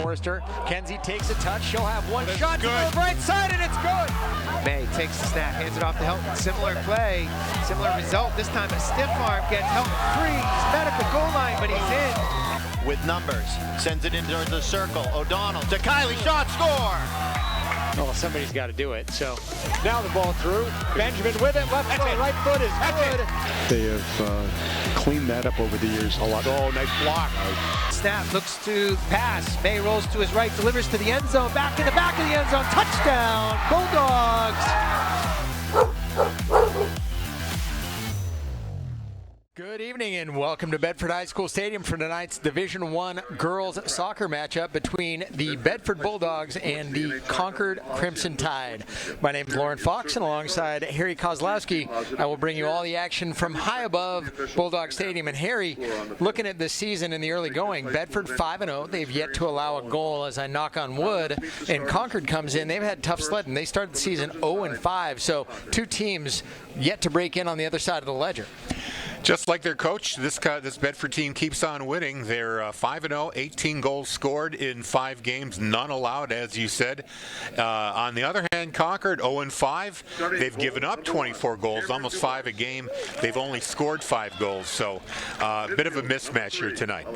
Forrester. Kenzie takes a touch. She'll have one shot to good. the right side, and it's good. May takes the snap, hands it off to Helton. Similar play, similar result. This time a stiff arm gets Helton free. He's met at the goal line, but he's in. With numbers, sends it into the circle. O'Donnell to Kylie, shot, score! Well, somebody's got to do it. So now the ball through. Benjamin with it. Left foot, right foot is good. They have cleaned that up over the years a lot. Oh, nice block. Snap, looks to pass. May rolls to his right, delivers to the end zone. Back in the back of the end zone. Touchdown, Bulldogs. Good evening and welcome to Bedford High School Stadium for tonight's Division I girls soccer matchup between the Bedford Bulldogs and the Concord Crimson Tide. My name is Lauren Fox, and alongside Harry Kozlowski, I will bring you all the action from high above Bulldog Stadium. And Harry, looking at this season in the early going, Bedford 5-0. They've yet to allow a goal, as I knock on wood. And Concord comes in. They've had tough sledding. They started the season 0-5. So two teams yet to break in on the other side of the ledger. Just like their coach, this Bedford team keeps on winning. They're 5-0, 18 goals scored in 5 games, none allowed, as you said. On the other hand, Concord 0-5. They've given up 24 goals, almost 5 a game. They've only scored 5 goals, so a bit of a mismatch here tonight.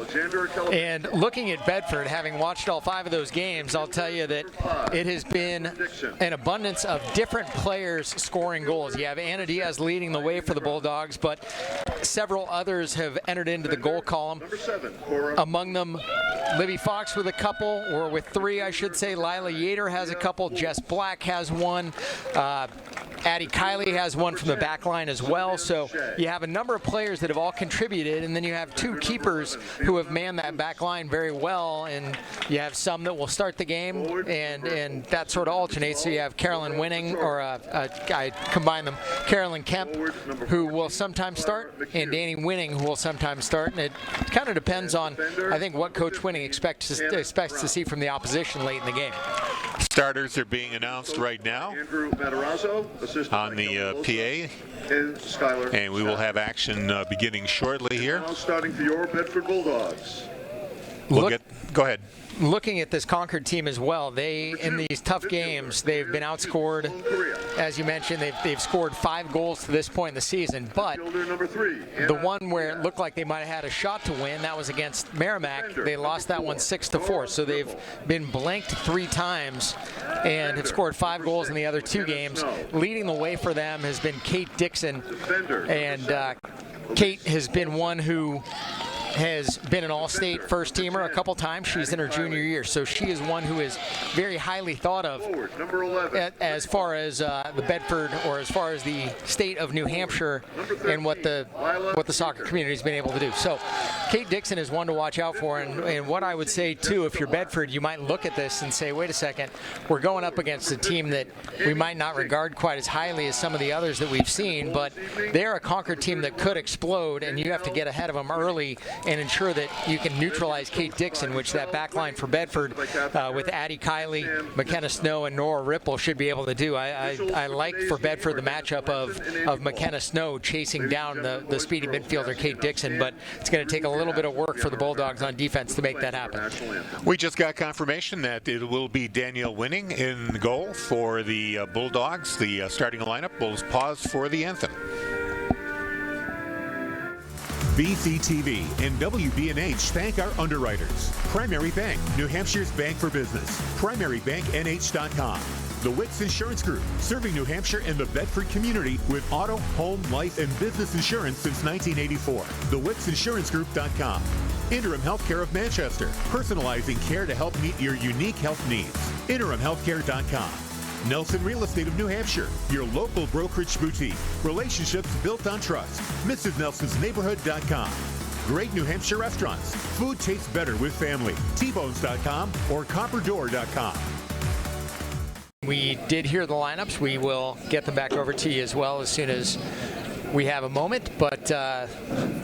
And looking at Bedford, having watched all 5 of those games, I'll tell you that it has been an abundance of different players scoring goals. You have Anna Diaz leading the way for the Bulldogs, but several others have entered into the goal column. Among them, Libby Fox with a couple, or with 3, I should say. Lila Yater has a couple. Jess Black has one. Addie Kiley has one from the back line as well. So you have a number of players that have all contributed, and then you have 2 keepers who have manned that back line very well, and you have some that will start the game, and that sort of alternates. So you have Carolyn Winning, or I combine them, Carolyn Kemp, who will sometimes start, and Danny Winning, who will sometimes start. And it kind of depends on, I think, what Coach Winning expects to see from the opposition late in the game. Starters are being announced right now on the PA, and we will have action beginning shortly here. Starting for your Bedford Bulldogs. Go ahead. Looking at this Concord team as well, they, in these tough games, they've been outscored. As you mentioned, they've scored 5 goals to this point in the season, but the one where it looked like they might have had a shot to win, that was against Merrimack. They lost that one 6-4, so they've been blanked 3 times and have scored 5 goals in the other 2 games. Leading the way for them has been Kate Dixon, and Kate has been one who has been an all-state first teamer a couple times. She's in her junior year, so she is one who is very highly thought of as far as the Bedford, or as far as the state of New Hampshire, and what the soccer community has been able to do. So Kate Dixon is one to watch out for, and what I would say too, if you're Bedford, you might look at this and say, wait a second, we're going up against a team that we might not regard quite as highly as some of the others that we've seen, but they're a Concord team that could explode, and you have to get ahead of them early and ensure that you can neutralize Kate Dixon, which that back line for Bedford with Addie Kiley, McKenna Snow, and Nora Ripple should be able to do. I like for Bedford the matchup of McKenna Snow chasing down the speedy midfielder Kate Dixon, but it's going to take a little bit of work for the Bulldogs on defense to make that happen. We just got confirmation that it will be Danielle Winning in the goal for the Bulldogs. The starting lineup will pause for the anthem. BCTV and WBNH thank our underwriters. Primary Bank, New Hampshire's bank for business. PrimaryBankNH.com. The Wicks Insurance Group, serving New Hampshire and the Bedford community with auto, home, life, and business insurance since 1984. TheWicksInsuranceGroup.com. Interim Healthcare of Manchester, personalizing care to help meet your unique health needs. InterimHealthcare.com. Nelson Real Estate of New Hampshire, your local brokerage boutique. Relationships built on trust. MrsNelsonsNeighborhood.com. Great New Hampshire restaurants. Food tastes better with family. Tbones.com or Copperdoor.com. We did hear the lineups. We will get them back over to you as well as soon as we have a moment, but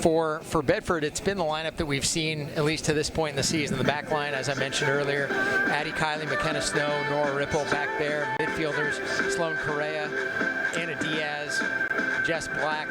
for Bedford, it's been the lineup that we've seen at least to this point in the season. The back line, as I mentioned earlier, Addie Kiley, McKenna Snow, Nora Ripple back there. Midfielders, Sloan Correa, Anna Diaz, Jess Black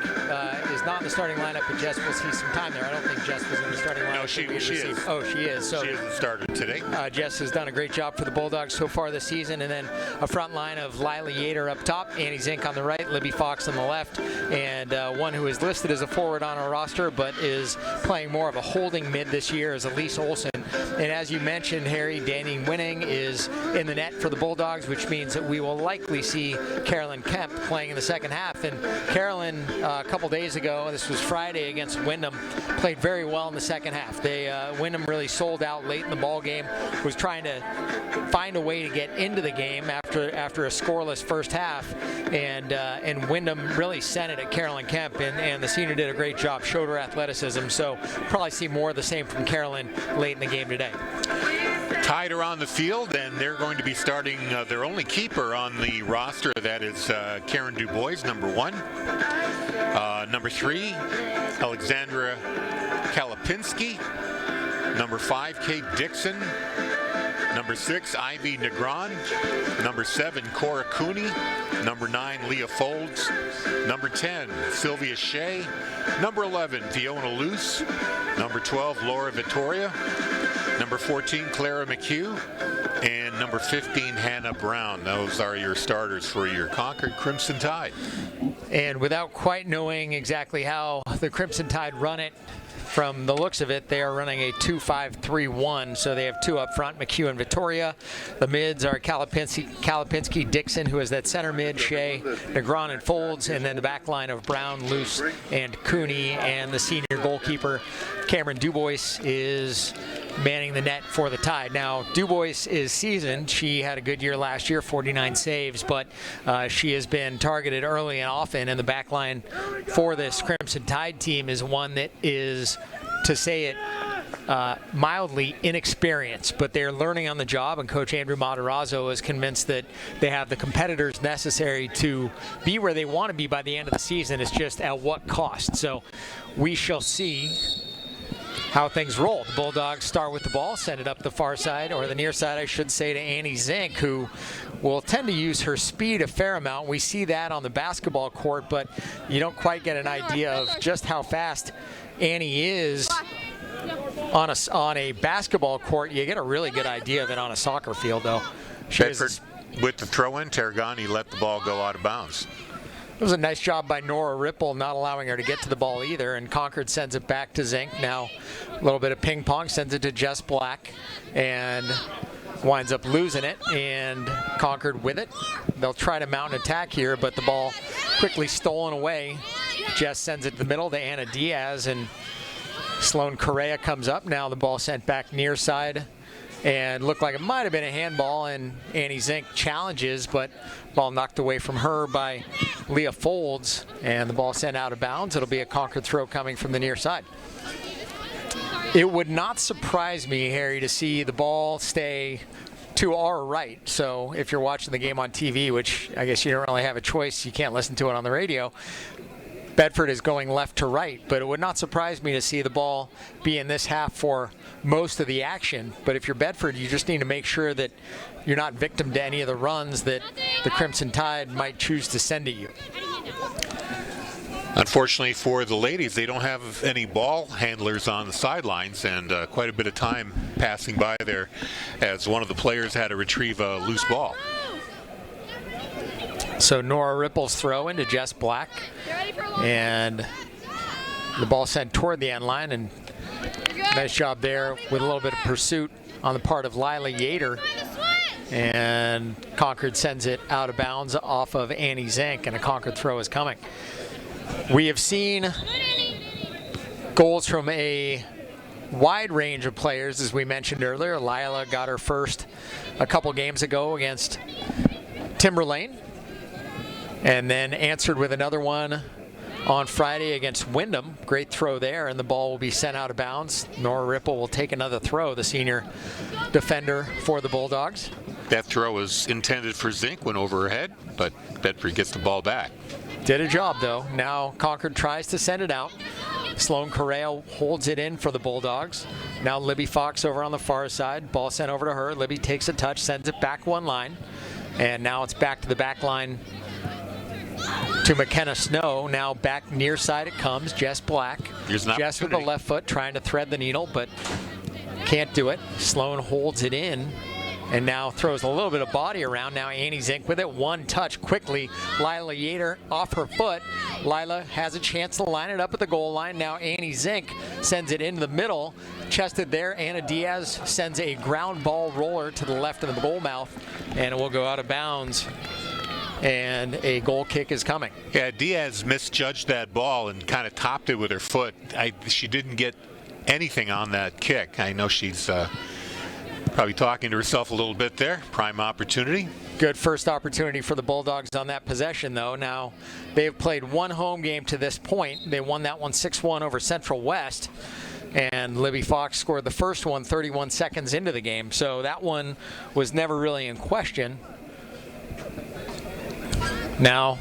is not in the starting lineup, but Jess will see some time there. I don't think Jess was in the starting lineup. No, she is. Oh, she is. So she hasn't started. today. Jess has done a great job for the Bulldogs so far this season. And then a front line of Lila Yater up top, Annie Zink on the right, Libby Fox on the left, and one who is listed as a forward on our roster but is playing more of a holding mid this year is Elise Olsen. And as you mentioned, Harry, Danny Winning is in the net for the Bulldogs, which means that we will likely see Carolyn Kemp playing in the second half. And Carolyn, a couple days ago, this was Friday against Wyndham, played very well in the second half. Wyndham really sold out late in the ball game, was trying to find a way to get into the game after a scoreless first half, and Wyndham really sent it at Carolyn Kemp, and the senior did a great job, showed her athleticism. So probably see more of the same from Carolyn late in the game today. Tide are on the field, and they're going to be starting their only keeper on the roster. That is Karen Dubois, number 1. Number 3, Alexandra Kalapinski. Number 5, Kate Dixon. Number 6, Ivy Negron. Number 7, Cora Cooney. Number 9, Leah Folds. Number 10, Sylvia Shea. Number 11, Fiona Luce. Number 12, Laura Vittoria. Number 14, Clara McHugh. And number 15, Hannah Brown. Those are your starters for your Concord Crimson Tide. And without quite knowing exactly how the Crimson Tide run it, from the looks of it, they are running a 2-5-3-1, so they have 2 up front, McHugh and Vittoria. The mids are Kalapinski, Dixon, who is that center mid, Shea, Negron, and Folds, and then the back line of Brown, Luce, and Cooney, and the senior goalkeeper, Cameron Dubois, is manning the net for the Tide. Now, Dubois is seasoned. She had a good year last year, 49 saves, but she has been targeted early and often, and the back line for this Crimson Tide team is one that is, to say it mildly, inexperienced, but they're learning on the job, and Coach Andrew Matarazzo is convinced that they have the competitors necessary to be where they want to be by the end of the season. It's just at what cost. So we shall see how things roll. The Bulldogs start with the ball, send it up the far side, or the near side, I should say, to Annie Zink, who will tend to use her speed a fair amount. We see that on the basketball court, but you don't quite get an idea of just how fast Annie is on a basketball court. You get a really good idea of it on a soccer field, though. Bedford with the throw-in, Tarragani let the ball go out of bounds. It was a nice job by Nora Ripple not allowing her to get to the ball either, and Concord sends it back to Zink. Now a little bit of ping pong, sends it to Jess Black, and winds up losing it, and Concord with it. They'll try to mount an attack here, but the ball quickly stolen away. Jess sends it to the middle to Anna Diaz, and Sloan Correa comes up. Now the ball sent back near side, and looked like it might have been a handball, and Annie Zink challenges, but ball knocked away from her by Leah Folds, and the ball sent out of bounds. It'll be a Concord throw coming from the near side. It would not surprise me, Harry, to see the ball stay to our right. So if you're watching the game on TV, which I guess you don't really have a choice, you can't listen to it on the radio, Bedford is going left to right, but it would not surprise me to see the ball be in this half for most of the action. But if you're Bedford, you just need to make sure that you're not victim to any of the runs that the Crimson Tide might choose to send at you. Unfortunately for the ladies, they don't have any ball handlers on the sidelines, and quite a bit of time passing by there as one of the players had to retrieve a loose ball. So Nora Ripple's throw into Jess Black, and the ball sent toward the end line, and nice job there with a little bit of pursuit on the part of Lila Yater, and Concord sends it out of bounds off of Annie Zink, and a Concord throw is coming. We have seen goals from a wide range of players, as we mentioned earlier. Lila got her first a couple games ago against Timberlane, and then answered with another one on Friday against Wyndham. Great throw there, and the ball will be sent out of bounds. Nora Ripple will take another throw, the senior defender for the Bulldogs. That throw was intended for Zink, went over her head, but Bedford gets the ball back. Did a job, though. Now Concord tries to send it out. Sloan Correa holds it in for the Bulldogs. Now Libby Fox over on the far side. Ball sent over to her. Libby takes a touch, sends it back one line. And now it's back to the back line to McKenna Snow. Now back near side it comes. Jess Black. Jess with the left foot trying to thread the needle, but Can't do it. Sloan holds it in and now throws a little bit of body around. Now Annie Zink with it. One touch quickly. Lila Yater off her foot. Lila has a chance to line it up at the goal line. Now Annie Zink sends it into the middle. Chested there. Anna Diaz sends a ground ball roller to the left of the goal mouth, and it will go out of bounds. And a goal kick is coming. Yeah, Diaz misjudged that ball and kind of topped it with her foot. She didn't get anything on that kick. I know she's probably talking to herself a little bit there. Prime opportunity. Good first opportunity for the Bulldogs on that possession, though. Now, they've played one home game to this point. They won that one 6-1 over Central West. And Libby Fox scored the first one 31 seconds into the game. So that one was never really in question. Now,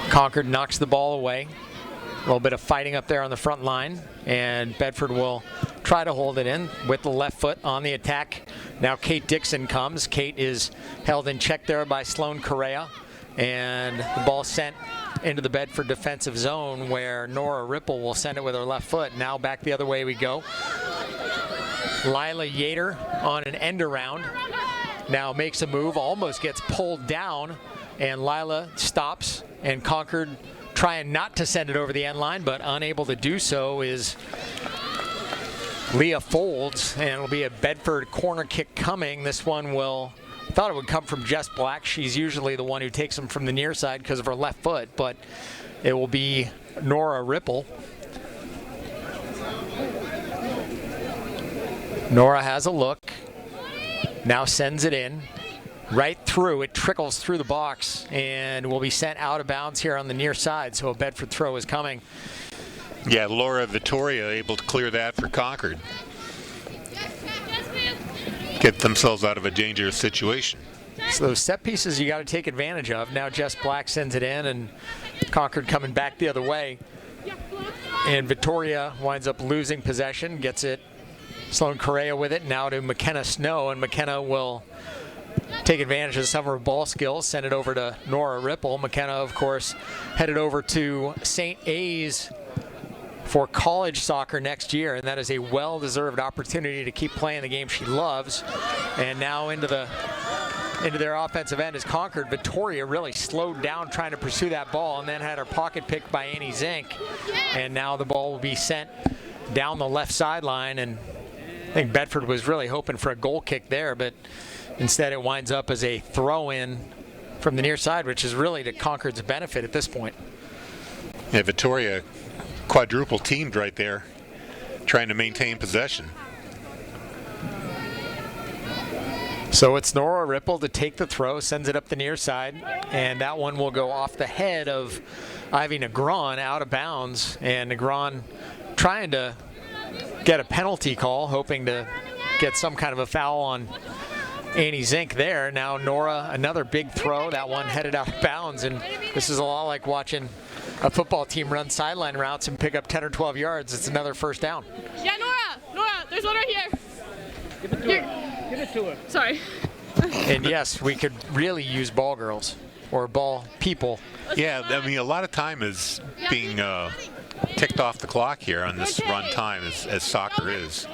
Concord knocks the ball away. A little bit of fighting up there on the front line, and Bedford will try to hold it in with the left foot on the attack. Now Kate Dixon comes. Kate is held in check there by Sloan Correa, and the ball sent into the Bedford defensive zone where Nora Ripple will send it with her left foot. Now back the other way we go. Lila Yater on an end around. Now makes a move, almost gets pulled down, and Lila stops, and Concord trying not to send it over the end line, but unable to do so is Leah Folds, and it'll be a Bedford corner kick coming. This one thought it would come from Jess Black. She's usually the one who takes them from the near side because of her left foot, but it will be Nora Ripple. Nora has a look, now sends it in. Right through, it trickles through the box and will be sent out of bounds here on the near side, so a Bedford throw is coming. Yeah, Laura Vittoria able to clear that for Concord. Get themselves out of a dangerous situation. So those set pieces you got to take advantage of. Now Jess Black sends it in, and Concord coming back the other way. And Vittoria winds up losing possession, gets it. Sloan Correa with it, now to McKenna Snow, and McKenna will take advantage of some of her ball skills, send it over to Nora Ripple. McKenna, of course, headed over to St. A's for college soccer next year, and that is a well-deserved opportunity to keep playing the game she loves. And now into their offensive end is Concord. Vittoria really slowed down trying to pursue that ball, and then had her pocket picked by Annie Zink. And now the ball will be sent down the left sideline, and I think Bedford was really hoping for a goal kick there, but instead it winds up as a throw-in from the near side, which is really to Concord's benefit at this point. Yeah, Vittoria quadruple teamed right there, trying to maintain possession. So it's Nora Ripple to take the throw, sends it up the near side, and that one will go off the head of Ivy Negron out of bounds, and Negron trying to get a penalty call, hoping to get some kind of a foul on Annie Zink there. Now Nora, another big throw, that one headed out of bounds, and this is a lot like watching a football team run sideline routes and pick up 10 or 12 yards. It's another first down. Yeah, Nora, there's one right here. Give it to her. Give it to her. Sorry. And yes, we could really use ball girls or ball people. Yeah, I mean, a lot of time is being ticked off the clock here on this run time as soccer is.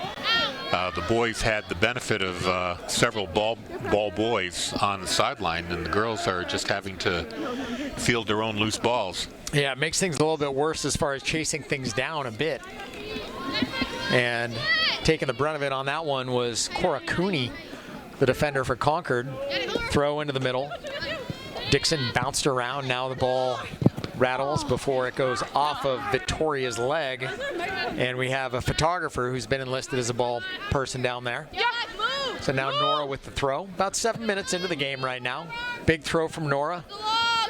The boys had the benefit of several ball boys on the sideline, and the girls are just having to field their own loose balls. Yeah, it makes things a little bit worse as far as chasing things down a bit. And taking the brunt of it on that one was Cora Cooney, the defender for Concord. Throw into the middle. Dixon bounced around. Now the ball rattles before it goes off of Vittoria's leg. And we have a photographer who's been enlisted as a ball person down there. So now Nora with the throw. About 7 minutes into the game right now. Big throw from Nora.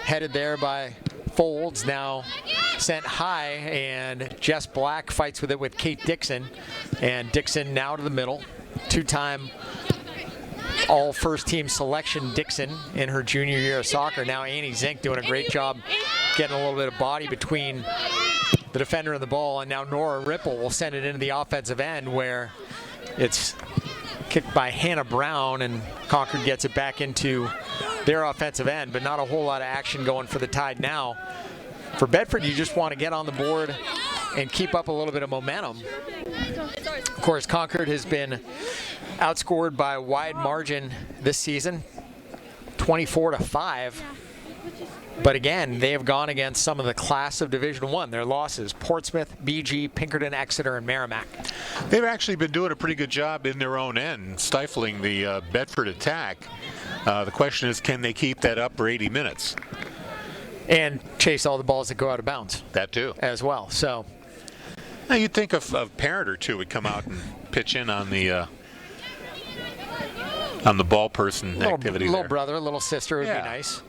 Headed there by Folds, now sent high, and Jess Black fights with it with Kate Dixon. And Dixon now to the middle. Two-time all first-team selection Dixon in her junior year of soccer. Now Annie Zink doing a great job getting a little bit of body between the defender and the ball. And now Nora Ripple will send it into the offensive end where it's kicked by Hannah Brown, and Concord gets it back into their offensive end, but not a whole lot of action going for the Tide now. For Bedford, you just want to get on the board and keep up a little bit of momentum. Of course, Concord has been outscored by a wide margin this season, 24-5. But again, they have gone against some of the class of Division I. Their losses: Portsmouth, BG, Pinkerton, Exeter, and Merrimack. They've actually been doing a pretty good job in their own end, stifling the Bedford attack. The question is, can they keep that up for 80 minutes? And chase all the balls that go out of bounds. That too. As well. So now you'd think a parent or two would come out and pitch in on the ball person activity. Little brother, little sister would be nice.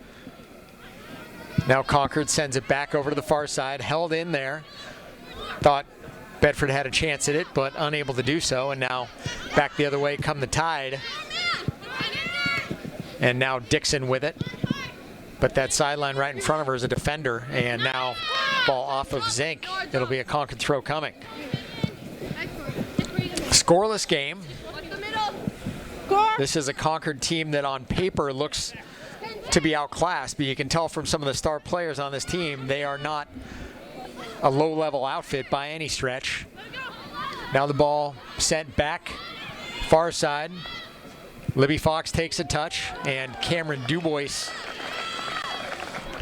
Now Concord sends it back over to the far side, held in there. Thought Bedford had a chance at it, but unable to do so. And now back the other way come the Tide. And now Dixon with it. But that sideline right in front of her is a defender. And now ball off of Zink. It'll be a Concord throw coming. Scoreless game. This is a Concord team that on paper looks to be outclassed, but you can tell from some of the star players on this team, they are not a low-level outfit by any stretch. Now the ball sent back, far side. Libby Fox takes a touch, and Cameron Dubois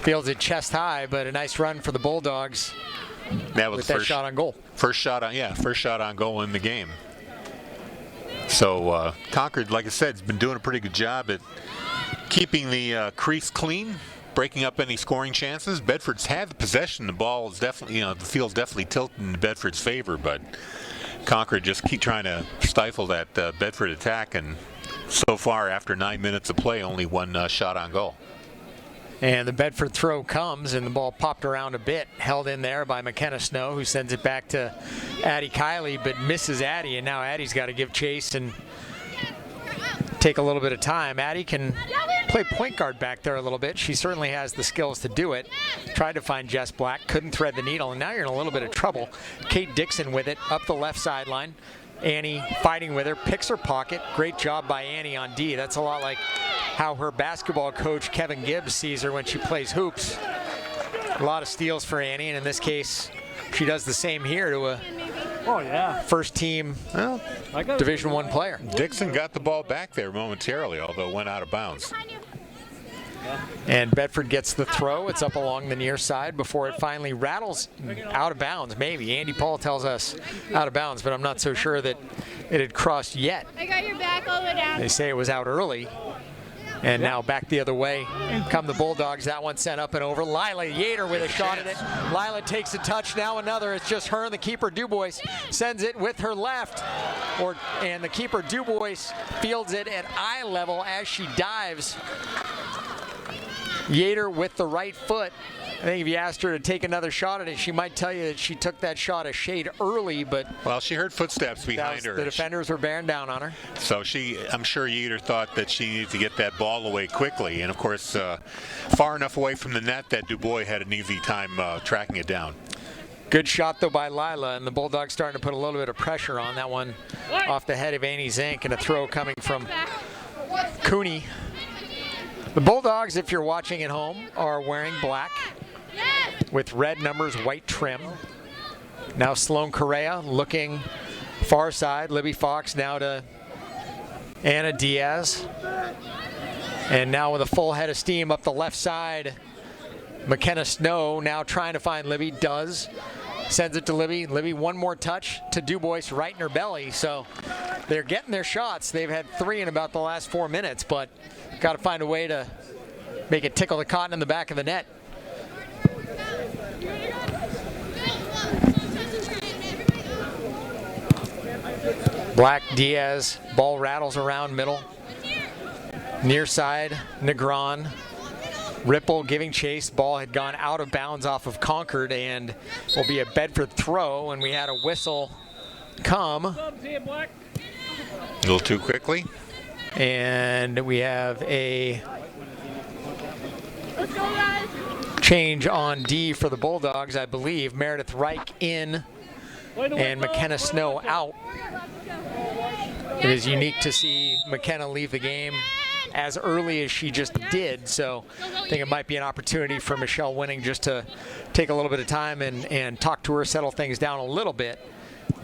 fields it chest high, but a nice run for the Bulldogs with that shot on goal. First shot on goal in the game. So Concord, like I said, has been doing a pretty good job at keeping the crease clean, breaking up any scoring chances. Bedford's had the possession. The ball is definitely, the field's definitely tilting in Bedford's favor, but Concord just keep trying to stifle that Bedford attack, and so far, after 9 minutes of play, only one shot on goal. And the Bedford throw comes, and the ball popped around a bit, held in there by McKenna Snow, who sends it back to Addie Kiley, but misses Addie, and now Addie's got to give chase and take a little bit of time. Addie can play point guard back there a little bit. She certainly has the skills to do it. Tried to find Jess Black, couldn't thread the needle, and now you're in a little bit of trouble. Kate Dixon with it, up the left sideline. Annie fighting with her, picks her pocket. Great job by Annie on D. That's a lot like how her basketball coach, Kevin Gibbs, sees her when she plays hoops. A lot of steals for Annie, and in this case, she does the same here to a first team Division I player. Dixon got the ball back there momentarily, although it went out of bounds. And Bedford gets the throw. It's up along the near side before it finally rattles out of bounds, maybe. Andy Paul tells us out of bounds, but I'm not so sure that it had crossed yet. I got your back all the way down. They say it was out early. And now back the other way come the Bulldogs. That one sent up and over. Lila Yater with a shot at it. Lila takes a touch, now another. It's just her and the keeper, Dubois, sends it with her left. And the keeper, Dubois, fields it at eye level as she dives. Yater with the right foot. I think if you asked her to take another shot at it, she might tell you that she took that shot a shade early, but... Well, she heard footsteps behind her. The defenders were bearing down on her. So I'm sure Yater thought that she needed to get that ball away quickly. And, of course, far enough away from the net that Dubois had an easy time tracking it down. Good shot, though, by Lila, and the Bulldogs starting to put a little bit of pressure on that one off the head of Annie Zink, and a throw coming from Cooney. The Bulldogs, if you're watching at home, are wearing black with red numbers, white trim. Now Sloan Correa looking far side. Libby Fox now to Anna Diaz. And now with a full head of steam up the left side, McKenna Snow now trying to find Libby. Does. Sends it to Libby. Libby one more touch to Dubois right in her belly. So they're getting their shots. They've had 3 in about the last 4 minutes, but got to find a way to make it tickle the cotton in the back of the net. Black, Diaz, ball rattles around middle. Near side, Negron. Ripple giving chase. Ball had gone out of bounds off of Concord and will be a Bedford throw, and we had a whistle come. A little too quickly. And we have a change on D for the Bulldogs, I believe. Meredith Reich in and McKenna Snow out. It is unique to see McKenna leave the game as early as she just did. So I think it might be an opportunity for Michelle Winning just to take a little bit of time and talk to her, settle things down a little bit,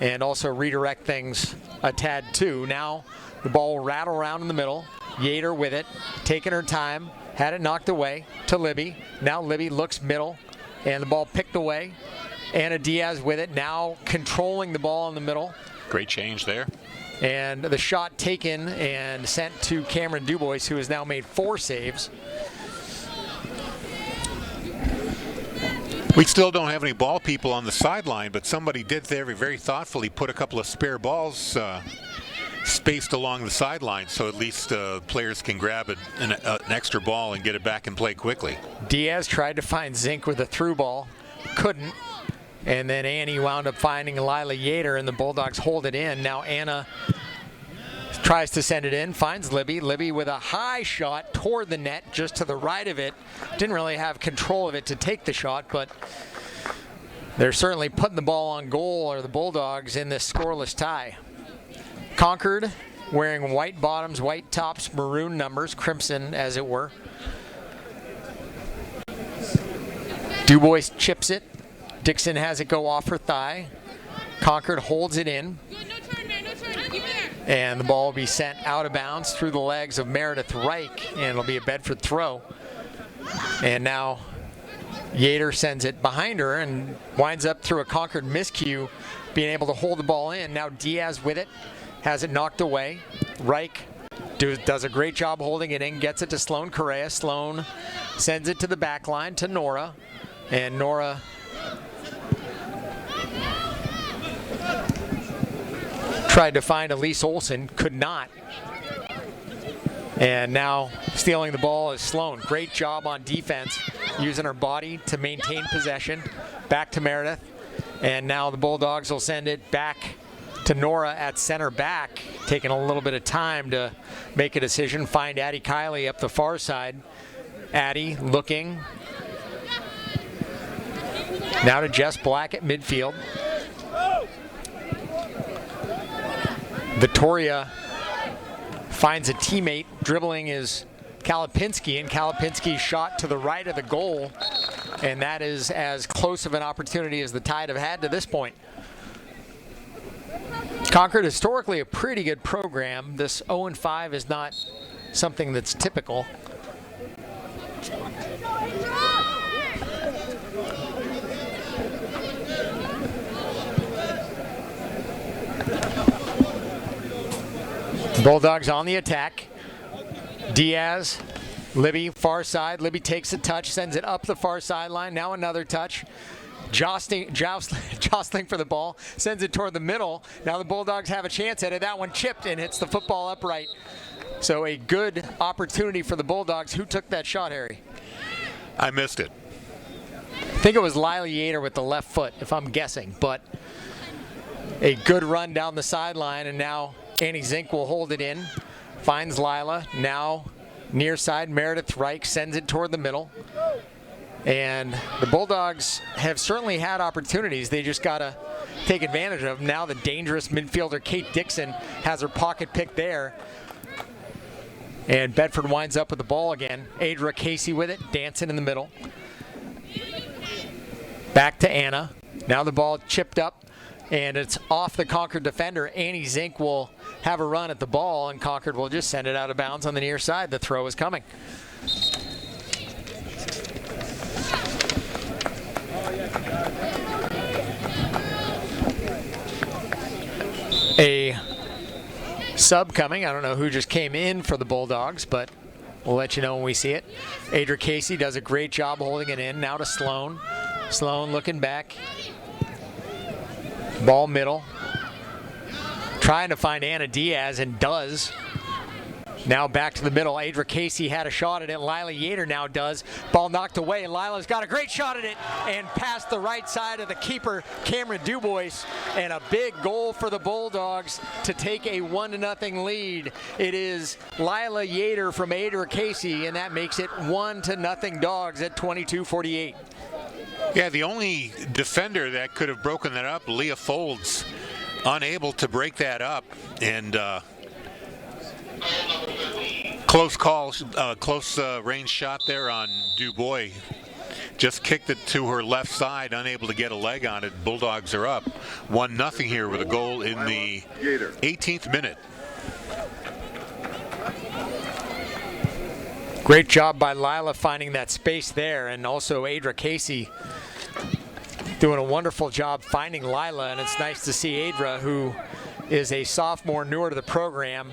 and also redirect things a tad too. Now the ball will rattle around in the middle. Yater with it, taking her time, had it knocked away to Libby. Now Libby looks middle, and the ball picked away. Anna Diaz with it, now controlling the ball in the middle. Great change there. And the shot taken and sent to Cameron Dubois, who has now made 4 saves. We still don't have any ball people on the sideline, but somebody did there very thoughtfully put a couple of spare balls spaced along the sideline, so at least players can grab an extra ball and get it back and play quickly. Diaz tried to find Zink with a through ball, couldn't, and then Annie wound up finding Lila Yater, and the Bulldogs hold it in. Now Anna tries to send it in, finds Libby. Libby with a high shot toward the net, just to the right of it. Didn't really have control of it to take the shot, but they're certainly putting the ball on goal, or the Bulldogs, in this scoreless tie. Concord wearing white bottoms, white tops, maroon numbers, crimson as it were. Dubois chips it. Dixon has it go off her thigh. Concord holds it in. And the ball will be sent out of bounds through the legs of Meredith Reich, and it'll be a Bedford throw. And now Yater sends it behind her and winds up through a Concord miscue, being able to hold the ball in. Now Diaz with it. Has it knocked away. Reich does a great job holding it in, gets it to Sloan Correa. Sloan sends it to the back line to Nora, and Nora tried to find Elise Olsen, could not. And now stealing the ball is Sloan. Great job on defense, using her body to maintain possession. Back to Meredith, and now the Bulldogs will send it back to Nora at center back, taking a little bit of time to make a decision. Find Addie Kiley up the far side. Addie looking. Now to Jess Black at midfield. Vittoria finds a teammate. Dribbling is Kalapinski, and Kalapinski's shot to the right of the goal, and that is as close of an opportunity as the Tide have had to this point. Concord, historically a pretty good program. This 0-5 is not something that's typical. Bulldogs on the attack. Diaz, Libby, far side. Libby takes a touch, sends it up the far sideline. Now another touch. Jostling for the ball, sends it toward the middle. Now the Bulldogs have a chance at it. That one chipped and hits the football upright. So a good opportunity for the Bulldogs. Who took that shot, Harry? I missed it. I think it was Lila Yater with the left foot, if I'm guessing. But a good run down the sideline, and now Annie Zink will hold it in. Finds Lila. Now near side, Meredith Reich sends it toward the middle. And the Bulldogs have certainly had opportunities. They just got to take advantage of them. Now the dangerous midfielder Kate Dixon has her pocket pick there. And Bedford winds up with the ball again. Adra Casey with it, dancing in the middle. Back to Anna. Now the ball chipped up, and it's off the Concord defender. Annie Zink will have a run at the ball, and Concord will just send it out of bounds on the near side. The throw is coming. A sub coming. I don't know who just came in for the Bulldogs, but we'll let you know when we see it. Adra Casey does a great job holding it in. Now to Sloan. Sloan looking back. Ball middle. Trying to find Anna Diaz, and does. Now back to the middle. Adra Casey had a shot at it. Lila Yater now does. Ball knocked away, and Lila's got a great shot at it and past the right side of the keeper, Cameron Dubois, and a big goal for the Bulldogs to take a 1-0 lead. It is Lila Yater from Adra Casey, and that makes it 1-0 Dogs at 22:48. Yeah, the only defender that could have broken that up, Leah Folds, unable to break that up, and Close call, close range shot there on Dubois. Just kicked it to her left side, unable to get a leg on it. Bulldogs are up 1-0 here with a goal in the 18th minute. Great job by Lila finding that space there, and also Adra Casey doing a wonderful job finding Lila, and it's nice to see Adra, who is a sophomore newer to the program,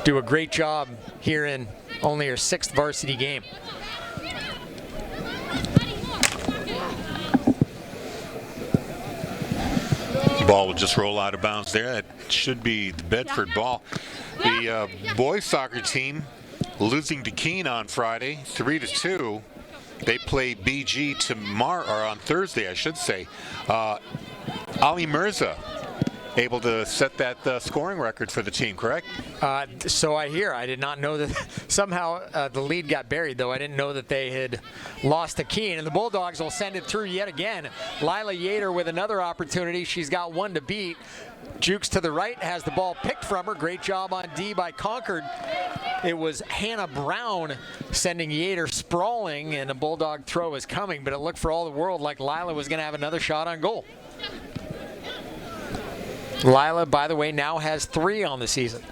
do a great job here in only her 6th varsity game. Ball will just roll out of bounds there. That should be the Bedford ball. The boys soccer team losing to Keene on Friday, 3-2. They play BG tomorrow, or on Thursday, I should say. Ali Mirza able to set that scoring record for the team, correct? So I hear. I did not know that. Somehow the lead got buried, though. I didn't know that they had lost to Keene. And the Bulldogs will send it through yet again. Lila Yater with another opportunity. She's got one to beat. Jukes to the right, has the ball picked from her. Great job on D by Concord. It was Hannah Brown sending Yater sprawling, and a Bulldog throw is coming, but it looked for all the world like Lila was going to have another shot on goal. Lila, by the way, now has 3 on the season.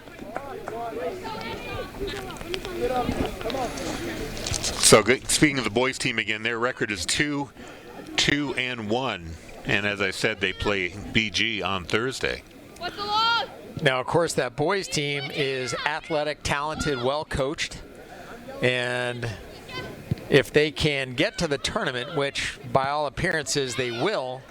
So good. Speaking of the boys team again, their record is 2-1. And as I said, they play BG on Thursday. Now, of course, that boys team is athletic, talented, well coached. And if they can get to the tournament, which by all appearances they will,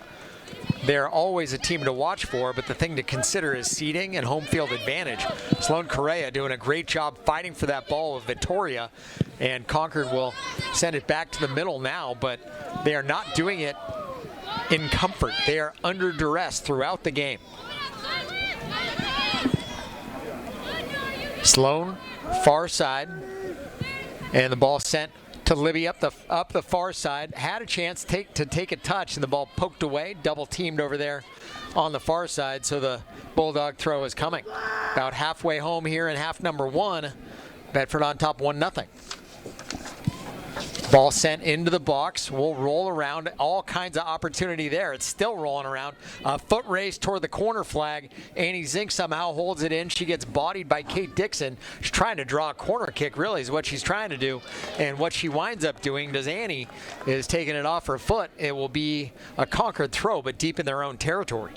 they're always a team to watch for, but the thing to consider is seeding and home field advantage. Sloan Correa doing a great job fighting for that ball with Victoria, and Concord will send it back to the middle now, but they are not doing it in comfort. They are under duress throughout the game. Sloan, far side, and the ball sent to Libby up the far side. Had a chance to take a touch, and the ball poked away, double teamed over there on the far side, so the Bulldog throw is coming. About halfway home here in half number 1. Bedford on top 1-0. Ball sent into the box. We'll roll around. All kinds of opportunity there. It's still rolling around. A foot race toward the corner flag. Annie Zink somehow holds it in. She gets bodied by Kate Dixon. She's trying to draw a corner kick, really, is what she's trying to do. And what she winds up doing, does Annie, is taking it off her foot. It will be a Concord throw, but deep in their own territory.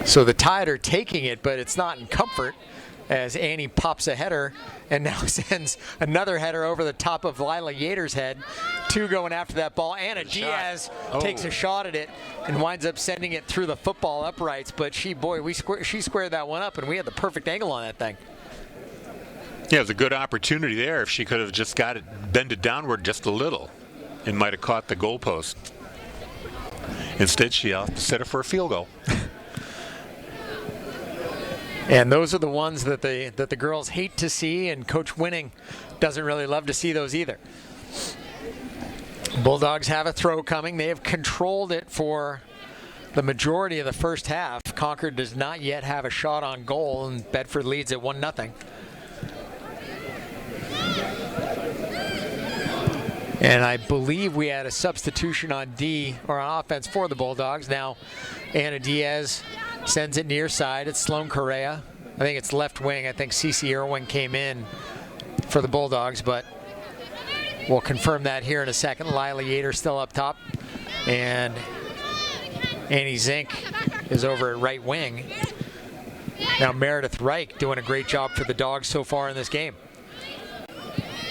So the Tide are taking it, but it's not in comfort as Annie pops a header and now sends another header over the top of Lila Yater's head. 2 going after that ball. Anna Diaz takes a shot at it and winds up sending it through the football uprights, but she squared that one up, and we had the perfect angle on that thing. Yeah, it was a good opportunity there. If she could have just got it bended downward just a little, it might have caught the goalpost. Instead, she set it for a field goal. And those are the ones that the girls hate to see, and Coach Winning doesn't really love to see those either. Bulldogs have a throw coming. They have controlled it for the majority of the first half. Concord does not yet have a shot on goal, and Bedford leads at 1-0. And I believe we had a substitution on D, or on offense for the Bulldogs. Now Anna Diaz sends it near side. It's Sloan Correa. I think it's left wing. I think Cece Irwin came in for the Bulldogs, but we'll confirm that here in a second. Lila Yater still up top, and Annie Zink is over at right wing. Now Meredith Reich doing a great job for the Dogs so far in this game.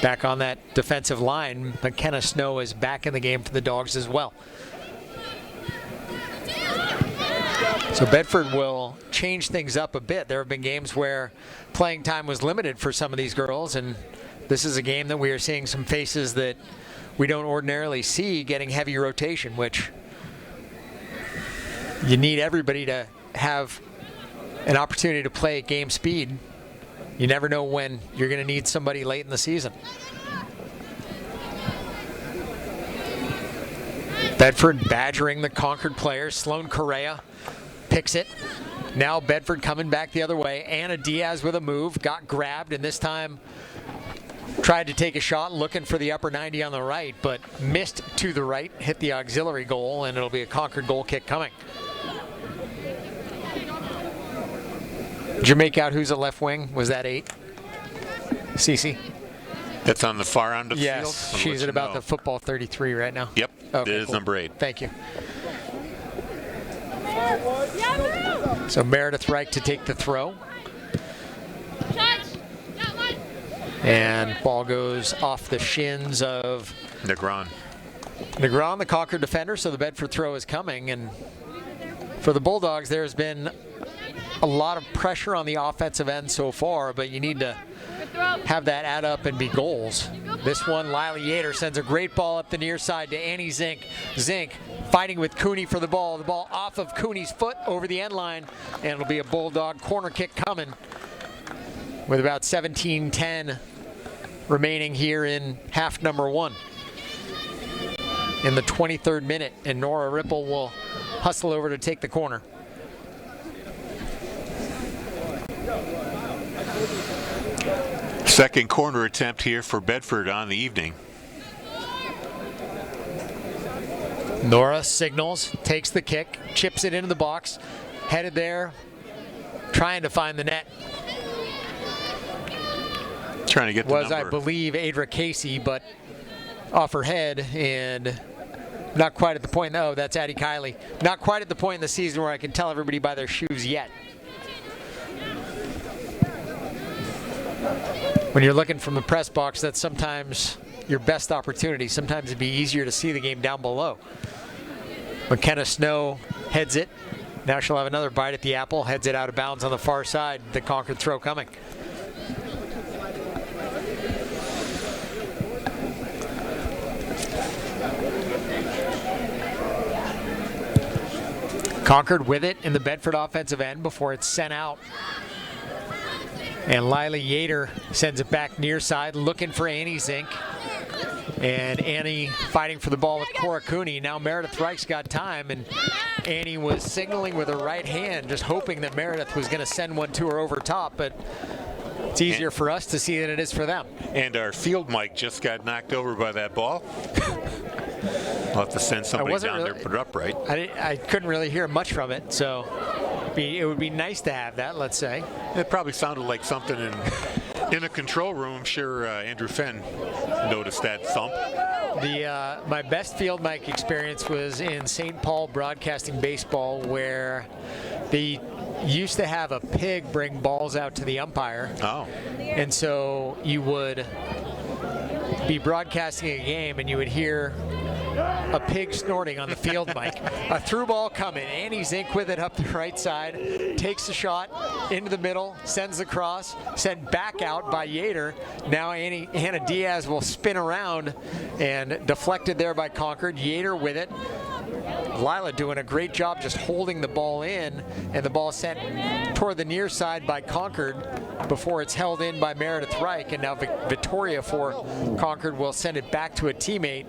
Back on that defensive line, McKenna Snow is back in the game for the Dogs as well. So Bedford will change things up a bit. There have been games where playing time was limited for some of these girls, and this is a game that we are seeing some faces that we don't ordinarily see getting heavy rotation, which you need everybody to have an opportunity to play at game speed. You never know when you're going to need somebody late in the season. Bedford badgering the Concord players. Sloan Correa picks it. Now Bedford coming back the other way. Anna Diaz with a move, got grabbed, and this time tried to take a shot looking for the upper 90 on the right, but missed to the right, hit the auxiliary goal, and it'll be a Concord goal kick coming. Did you make out who's at left wing? Was that 8? Cece? That's on the far end of the field? Yes, she's at about the football 33 right now. Yep, okay, it is cool. number 8. Thank you. So Meredith Reich to take the throw. And ball goes off the shins of Negron, the Concord defender, so the Bedford throw is coming. And for the Bulldogs, there's been a lot of pressure on the offensive end so far, but you need to have that add up and be goals. This one, Lila Yater sends a great ball up the near side to Annie Zink. Zink fighting with Cooney for the ball. The ball off of Cooney's foot over the end line, and it'll be a Bulldog corner kick coming with about 17:10 remaining here in half number 1. In the 23rd minute, and Nora Ripple will hustle over to take the corner. Second corner attempt here for Bedford on the evening. Nora signals, takes the kick, chips it into the box, headed there, trying to find the net. Trying to get the was, number. I believe, Adra Casey, but off her head, and not quite at the point. Oh, that's Addie Kiley. Not quite at the point in the season where I can tell everybody by their shoes yet. When you're looking from the press box, that's sometimes your best opportunity. Sometimes it'd be easier to see the game down below. McKenna Snow heads it. Now she'll have another bite at the apple, heads it out of bounds on the far side. The Concord throw coming. Concord with it in the Bedford offensive end before it's sent out. And Lila Yater sends it back near side, looking for Annie Zink. And Annie fighting for the ball with Cora Cooney. Now Meredith Reich's got time, and Annie was signaling with her right hand, just hoping that Meredith was going to send one to her over top, but it's easier for us to see than it is for them. And our field mic just got knocked over by that ball. We'll have to send somebody down there to put it up right. I couldn't really hear much from it, so it would be nice to have that, let's say. It probably sounded like something in a control room. I'm sure Andrew Fenn noticed that thump. My best field mic experience was in St. Paul Broadcasting Baseball, where they used to have a pig bring balls out to the umpire. Oh. And so you would be broadcasting a game and you would hear a pig snorting on the field mic. A through ball coming. Annie Zink with it up the right side. Takes the shot into the middle. Sends the cross. Sent back out by Yater. Now Hannah Diaz will spin around and deflected there by Concord. Yater with it. Lila doing a great job just holding the ball in, and the ball sent toward the near side by Concord before it's held in by Meredith Reich, and now Victoria for Concord will send it back to a teammate.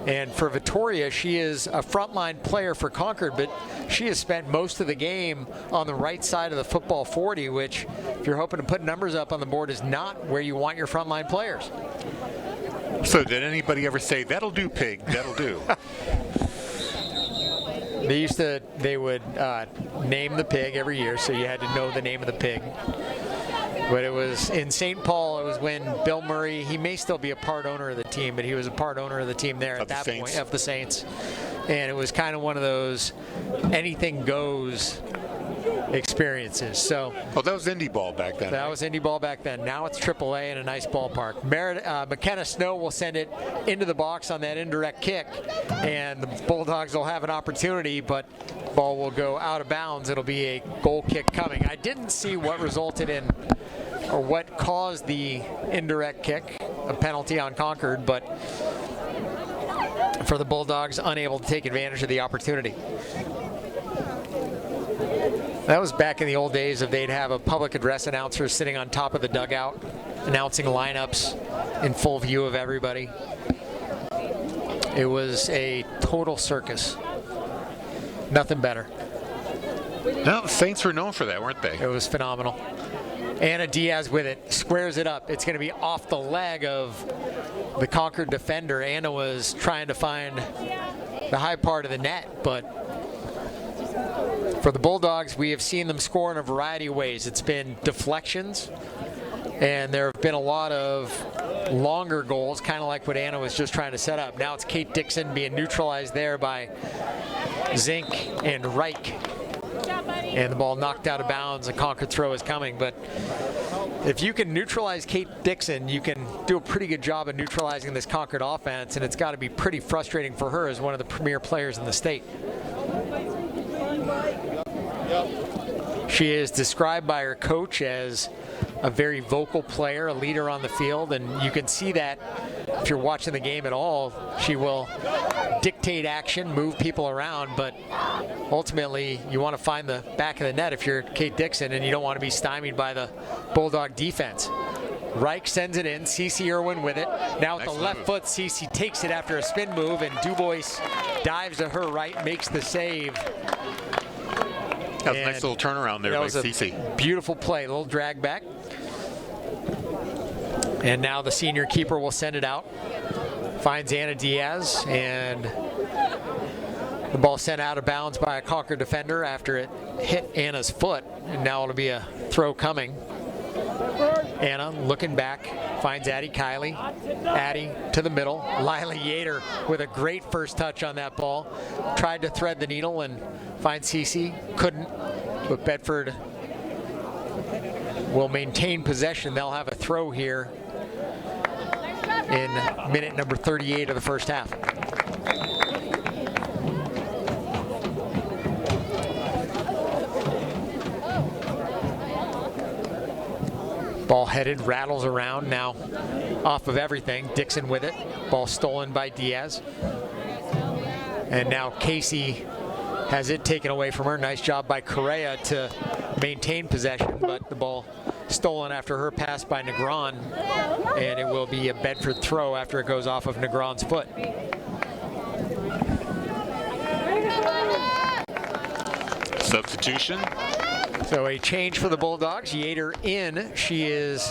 And for Victoria, she is a frontline player for Concord, but she has spent most of the game on the right side of the football 40, which, if you're hoping to put numbers up on the board, is not where you want your frontline players. So did anybody ever say, "That'll do, pig, that'll do"? They would name the pig every year, so you had to know the name of the pig. But it was in St. Paul, it was when Bill Murray, he may still be a part owner of the team, but he was a part owner of the team there at that point, of the Saints. And it was kind of one of those anything goes experiences. So, well, that was indie ball back then. That was indie ball back then. Now it's AAA in a nice ballpark. McKenna Snow will send it into the box on that indirect kick, and the Bulldogs will have an opportunity, but ball will go out of bounds. It'll be a goal kick coming. I didn't see what resulted in or what caused the indirect kick, a penalty on Concord, but for the Bulldogs, unable to take advantage of the opportunity. That was back in the old days of they'd have a public address announcer sitting on top of the dugout, announcing lineups in full view of everybody. It was a total circus. Nothing better. No, the Saints were known for that, weren't they? It was phenomenal. Anna Diaz with it, squares it up. It's going to be off the leg of the Concord defender. Anna was trying to find the high part of the net, but for the Bulldogs, we have seen them score in a variety of ways. It's been deflections, and there have been a lot of longer goals, kind of like what Anna was just trying to set up. Now it's Kate Dixon being neutralized there by Zink and Reich. And the ball knocked out of bounds. A Concord throw is coming. But if you can neutralize Kate Dixon, you can do a pretty good job of neutralizing this Concord offense, and it's got to be pretty frustrating for her as one of the premier players in the state. She is described by her coach as a very vocal player, a leader on the field, and you can see that if you're watching the game at all. She will dictate action, move people around, but ultimately you want to find the back of the net if you're Kate Dixon, and you don't want to be stymied by the Bulldog defense. Reich sends it in, Cece Irwin with it. Now with the left foot, Cece takes it after a spin move, and Dubois dives to her right, makes the save. That was a nice little turnaround there by Cece. Beautiful play, a little drag back. And now the senior keeper will send it out. Finds Anna Diaz, and the ball sent out of bounds by a Concord defender after it hit Anna's foot, and now it'll be a throw coming. Anna looking back, finds Addie Kiley. Addie to the middle. Lila Yater with a great first touch on that ball. Tried to thread the needle and find Cece. Couldn't, but Bedford will maintain possession. They'll have a throw here in minute number 38 of the first half. Ball headed, rattles around now off of everything. Dixon with it. Ball stolen by Diaz. And now Casey has it taken away from her. Nice job by Correa to maintain possession, but the ball stolen after her pass by Negron, and it will be a Bedford throw after it goes off of Negron's foot. Substitution. So a change for the Bulldogs. Yater in. She is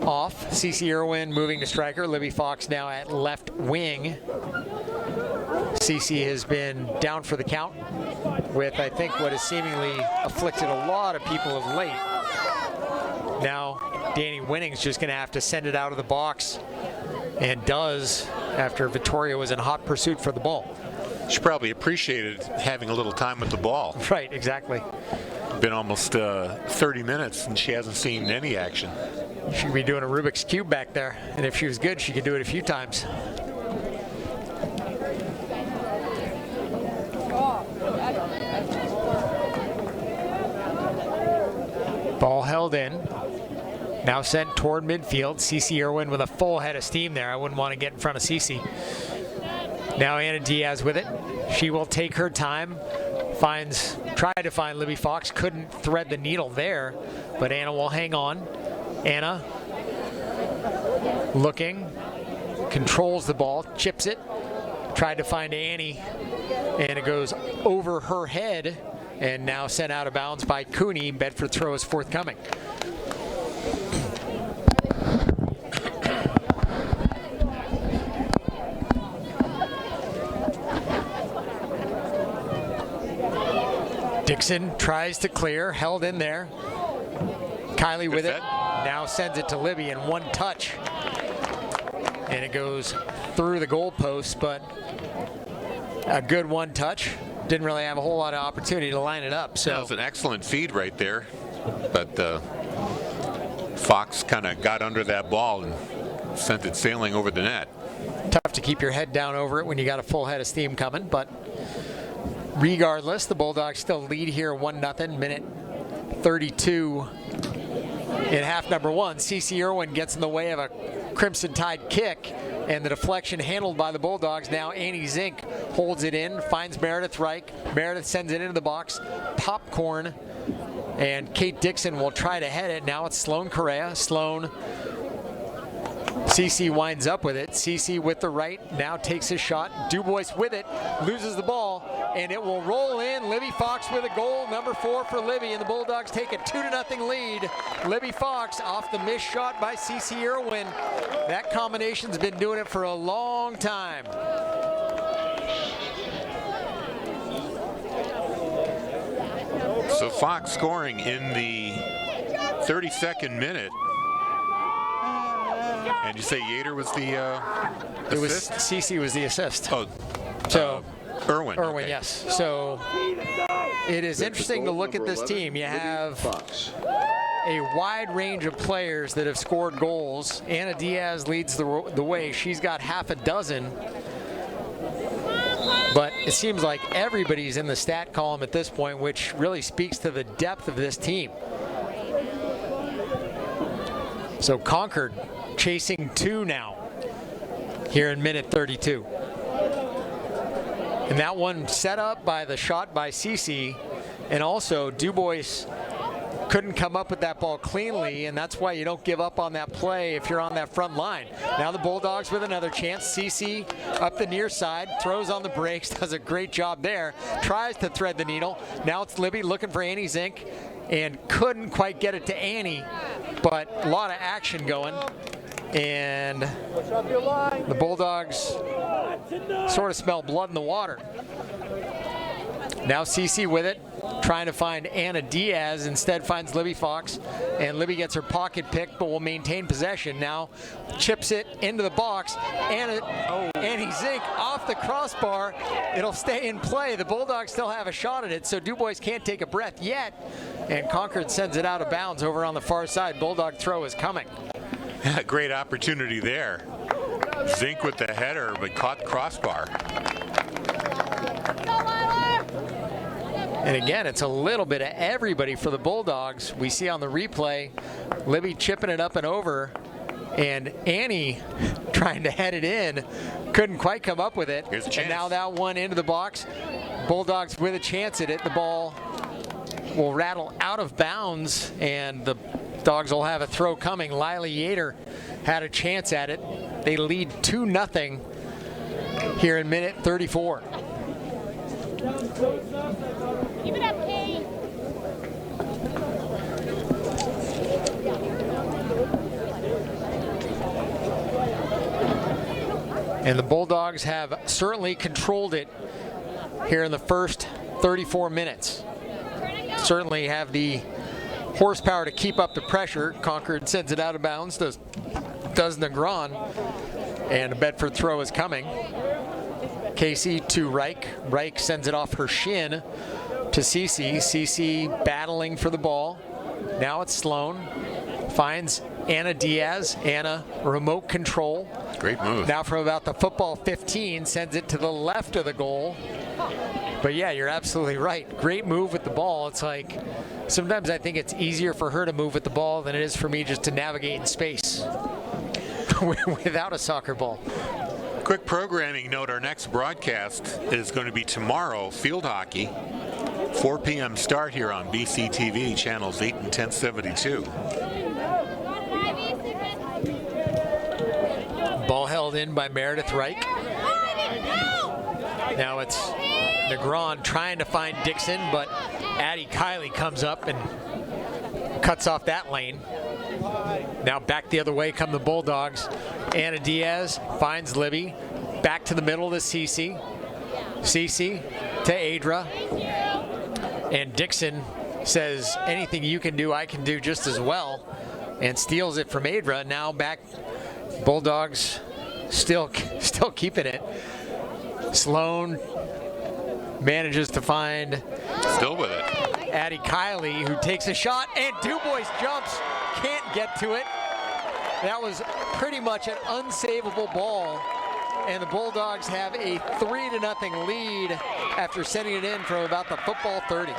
off. Cece Irwin moving to striker. Libby Fox now at left wing. Cece has been down for the count with, I think, what has seemingly afflicted a lot of people of late. Now Danny Winning's just going to have to send it out of the box, and does after Vittoria was in hot pursuit for the ball. She probably appreciated having a little time with the ball. Right, exactly. Been almost 30 minutes and she hasn't seen any action. She could be doing a Rubik's Cube back there, and if she was good, she could do it a few times. Ball held in. Now sent toward midfield. Cece Irwin with a full head of steam there. I wouldn't want to get in front of Cece. Now Anna Diaz with it. She will take her time. Tried to find Libby Fox. Couldn't thread the needle there, but Anna will hang on. Anna looking. Controls the ball. Chips it. Tried to find Annie, and it goes over her head, and now sent out of bounds by Cooney. Bedford throw is forthcoming. Dixon tries to clear, held in there. Kiley with it, now sends it to Libby in one touch. And it goes through the goalpost, but a good one touch. Didn't really have a whole lot of opportunity to line it up. So that was an excellent feed right there, but Fox kind of got under that ball and sent it sailing over the net. Tough to keep your head down over it when you got a full head of steam coming, but regardless, the Bulldogs still lead here 1-0, minute 32 in half number one. Cece Irwin gets in the way of a Crimson Tide kick, and the deflection handled by the Bulldogs. Now Annie Zink holds it in, finds Meredith Reich. Meredith sends it into the box. Popcorn, and Kate Dixon will try to head it. Now it's Sloan Correa. Sloan CC winds up with it. CC with the right, now takes his shot. Dubois with it, loses the ball, and it will roll in. Libby Fox with a goal, number 4 for Libby, and the Bulldogs take a 2-0 lead. Libby Fox off the missed shot by CC Irwin. That combination's been doing it for a long time. So Fox scoring in the 32nd minute. And you say Yater was the It was assist? CC was the assist. Oh, So Irwin. Irwin, okay. yes. So it is interesting to look at this team. You have a wide range of players that have scored goals. Anna Diaz leads the way. She's got half a dozen. But it seems like everybody's in the stat column at this point, which really speaks to the depth of this team. So Concord chasing 2 now here in minute 32. And that one set up by the shot by CC, and also Dubois couldn't come up with that ball cleanly, and that's why you don't give up on that play if you're on that front line. Now the Bulldogs with another chance. CC up the near side, throws on the brakes, does a great job there, tries to thread the needle. Now it's Libby looking for Annie Zink, and couldn't quite get it to Annie, but a lot of action going. And the Bulldogs sort of smell blood in the water. Now CC with it, trying to find Anna Diaz, instead finds Libby Fox, and Libby gets her pocket picked but will maintain possession. Now chips it into the box. Annie Zink off the crossbar. It'll stay in play. The Bulldogs still have a shot at it, so Dubois can't take a breath yet, and Concord sends it out of bounds over on the far side. Bulldog throw is coming. Great opportunity there. Zink with the header, but caught crossbar. And again, it's a little bit of everybody for the Bulldogs. We see on the replay, Libby chipping it up and over, and Annie trying to head it in. Couldn't quite come up with it. Here's a chance. And now that one into the box. Bulldogs with a chance at it. The ball will rattle out of bounds, and the Dogs will have a throw coming. Lila Yater had a chance at it. They lead 2-0 here in minute 34. Keep it up, Kate. And the Bulldogs have certainly controlled it here in the first 34 minutes. Certainly have the horsepower to keep up the pressure. Concord sends it out of bounds, does Negron, and a Bedford throw is coming. Casey to Reich. Reich sends it off her shin to CC. CC battling for the ball. Now it's Sloan. Finds Anna Diaz. Anna remote control. Great move. Now from about the football 15, sends it to the left of the goal. But yeah, you're absolutely right. Great move with the ball. It's like, sometimes I think it's easier for her to move with the ball than it is for me just to navigate in space without a soccer ball. Quick programming note, our next broadcast is going to be tomorrow, field hockey, 4 p.m. start here on BCTV, channels 8 and 1072. Ball held in by Meredith Reich. Now it's Negron trying to find Dixon, but Addie Kiley comes up and cuts off that lane. Now back the other way come the Bulldogs. Anna Diaz finds Libby. Back to the middle to Cece. Cece to Adra. And Dixon says, anything you can do, I can do just as well. And steals it from Adra. Now back, Bulldogs still keeping it. Sloan manages to find Still with it. Addie Kiley, who takes a shot, and Dubois jumps, can't get to it. That was pretty much an unsavable ball, and the Bulldogs have a 3-0 lead after sending it in from about the football 30.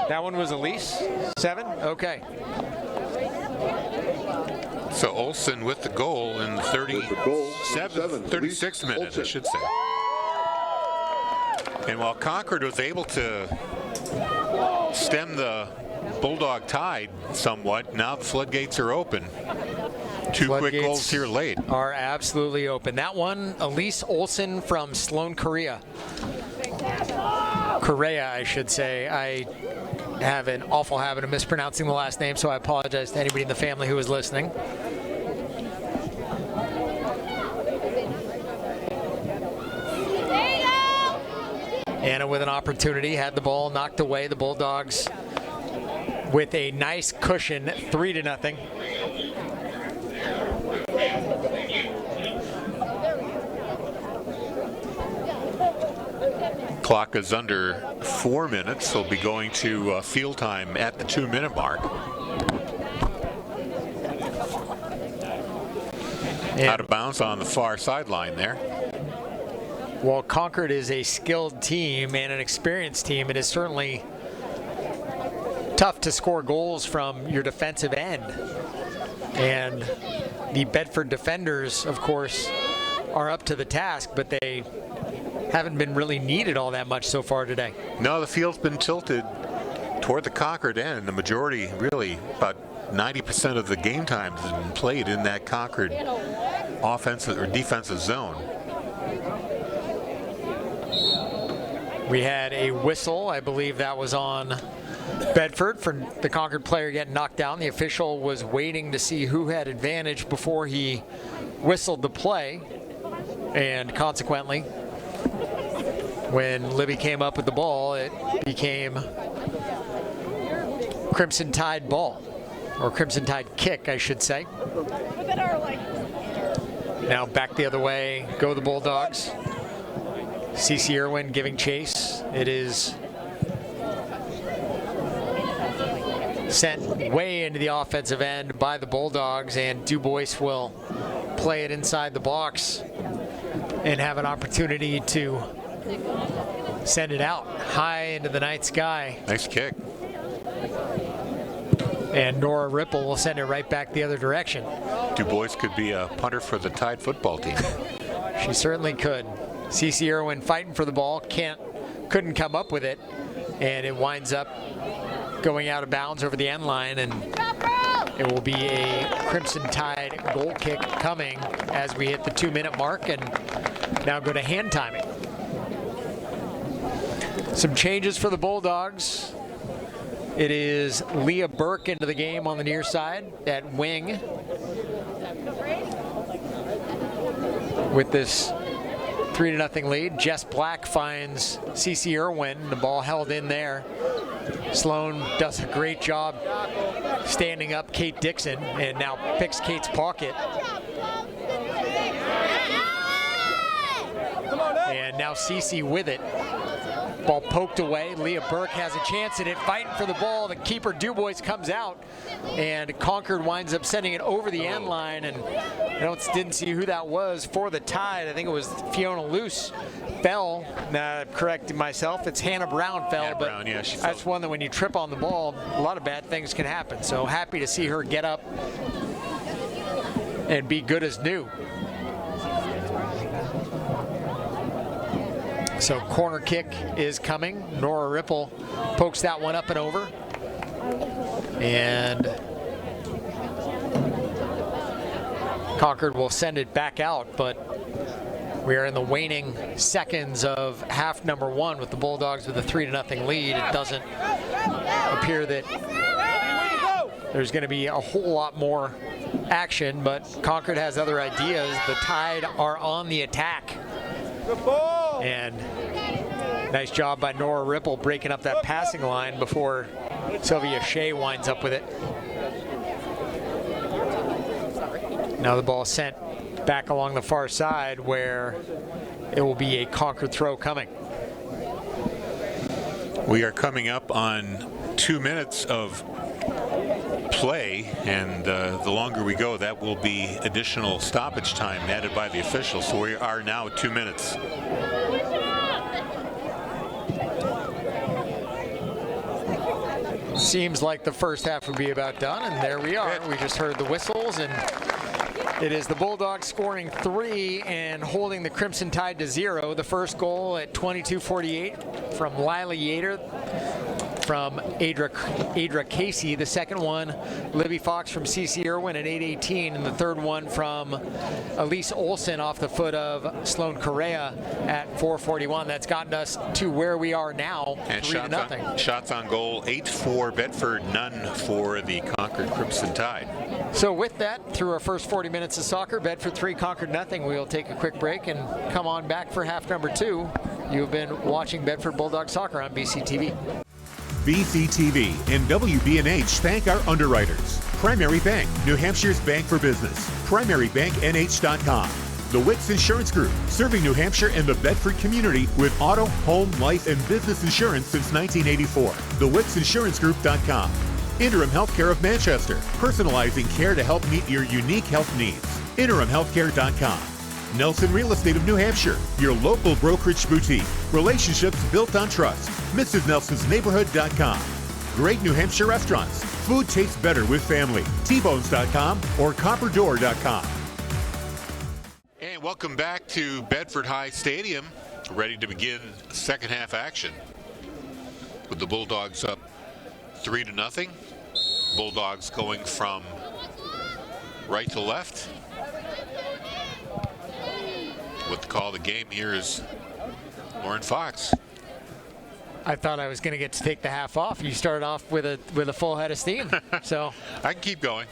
That one was Elise? 7? Okay. So Olsen with the goal in the 36th minute, I should say. And while Concord was able to stem the Bulldog tide somewhat. Now the floodgates are open. Two quick goals here late. Are absolutely open. That one, Elise Olsen from Sloan Korea. Correa, I should say. I have an awful habit of mispronouncing the last name, so I apologize to anybody in the family who is listening. Anna with an opportunity, had the ball knocked away. The Bulldogs with a nice cushion, 3-0. Clock is under 4 minutes. They'll be going to field time at the 2-minute mark. Out of bounds on the far sideline there. Well, Concord is a skilled team and an experienced team. It is certainly tough to score goals from your defensive end. And the Bedford defenders, of course, are up to the task, but they haven't been really needed all that much so far today. No, the field's been tilted toward the Concord end. The majority, really, about 90% of the game time has been played in that Concord offensive or defensive zone. We had a whistle. I believe that was on Bedford for the Concord player getting knocked down. The official was waiting to see who had advantage before he whistled the play. And consequently, when Libby came up with the ball, it became Crimson Tide ball, or Crimson Tide kick, I should say. Now back the other way, go the Bulldogs. CeCe Irwin giving chase. It is sent way into the offensive end by the Bulldogs, and DuBois will play it inside the box and have an opportunity to send it out high into the night sky. Nice kick. And Nora Ripple will send it right back the other direction. DuBois could be a punter for the Tide football team. She certainly could. CeCe Irwin fighting for the ball, couldn't come up with it, and it winds up going out of bounds over the end line, and it will be a Crimson Tide goal kick coming as we hit the 2-minute mark and now go to hand timing. Some changes for the Bulldogs. It is Leah Burke into the game on the near side at wing. With this 3-0 lead, Jess Black finds CeCe Irwin, the ball held in there. Sloan does a great job standing up Kate Dixon and now picks Kate's pocket. And now CeCe with it. Ball poked away. Leah Burke has a chance at it, fighting for the ball. The keeper DuBois comes out, and Concord winds up sending it over the end line. And I didn't see who that was for the Tide. I think it was Fiona Luce fell. Correcting myself, it's Hannah Brown fell. Hannah Brown, yeah, she fell. That's one that when you trip on the ball, a lot of bad things can happen. So happy to see her get up and be good as new. So corner kick is coming. Nora Ripple pokes that one up and over. And Concord will send it back out, but we are in the waning seconds of half number one with the Bulldogs with a 3-0 lead. It doesn't appear that there's going to be a whole lot more action, but Concord has other ideas. The Tide are on the attack. And nice job by Nora Ripple breaking up that passing line before Sylvia Shea winds up with it. Now the ball sent back along the far side where it will be a Concord throw coming. We are coming up on 2 minutes of play, and the longer we go, that will be additional stoppage time added by the officials. So we are now at 2 minutes. Seems like the first half would be about done, and there we are. We just heard the whistles, and it is the Bulldogs scoring 3 and holding the Crimson Tide to 0. The first goal at 22:48 from Lila Yater. from Adra Casey. The second one, Libby Fox from CC Irwin at 8:18, and the third one from Elise Olsen off the foot of Sloan Correa at 4:41. That's gotten us to where we are now, And 3-0. shots on goal, 8 for Bedford, none for the Concord Crimson Tide. So with that, through our first 40 minutes of soccer, Bedford 3, Concord nothing. We'll take a quick break and come on back for half number 2. You've been watching Bedford Bulldog Soccer on BCTV. BCTV and WBNH thank our underwriters. Primary Bank, New Hampshire's bank for business. PrimaryBankNH.com. The Wicks Insurance Group, serving New Hampshire and the Bedford community with auto, home, life, and business insurance since 1984. TheWicksInsuranceGroup.com. Interim Healthcare of Manchester, personalizing care to help meet your unique health needs. InterimHealthcare.com. Nelson Real Estate of New Hampshire, your local brokerage boutique. Relationships built on trust. MrsNelsonsNeighborhood.com. Great New Hampshire restaurants. Food tastes better with family. Tbones.com or Copperdoor.com. And welcome back to Bedford High Stadium, ready to begin second half action. With the Bulldogs up 3-0. Bulldogs going from right to left. What the call of the game here is Lauren Fox. I thought I was going to get to take the half off. You started off with a full head of steam. So I can keep going.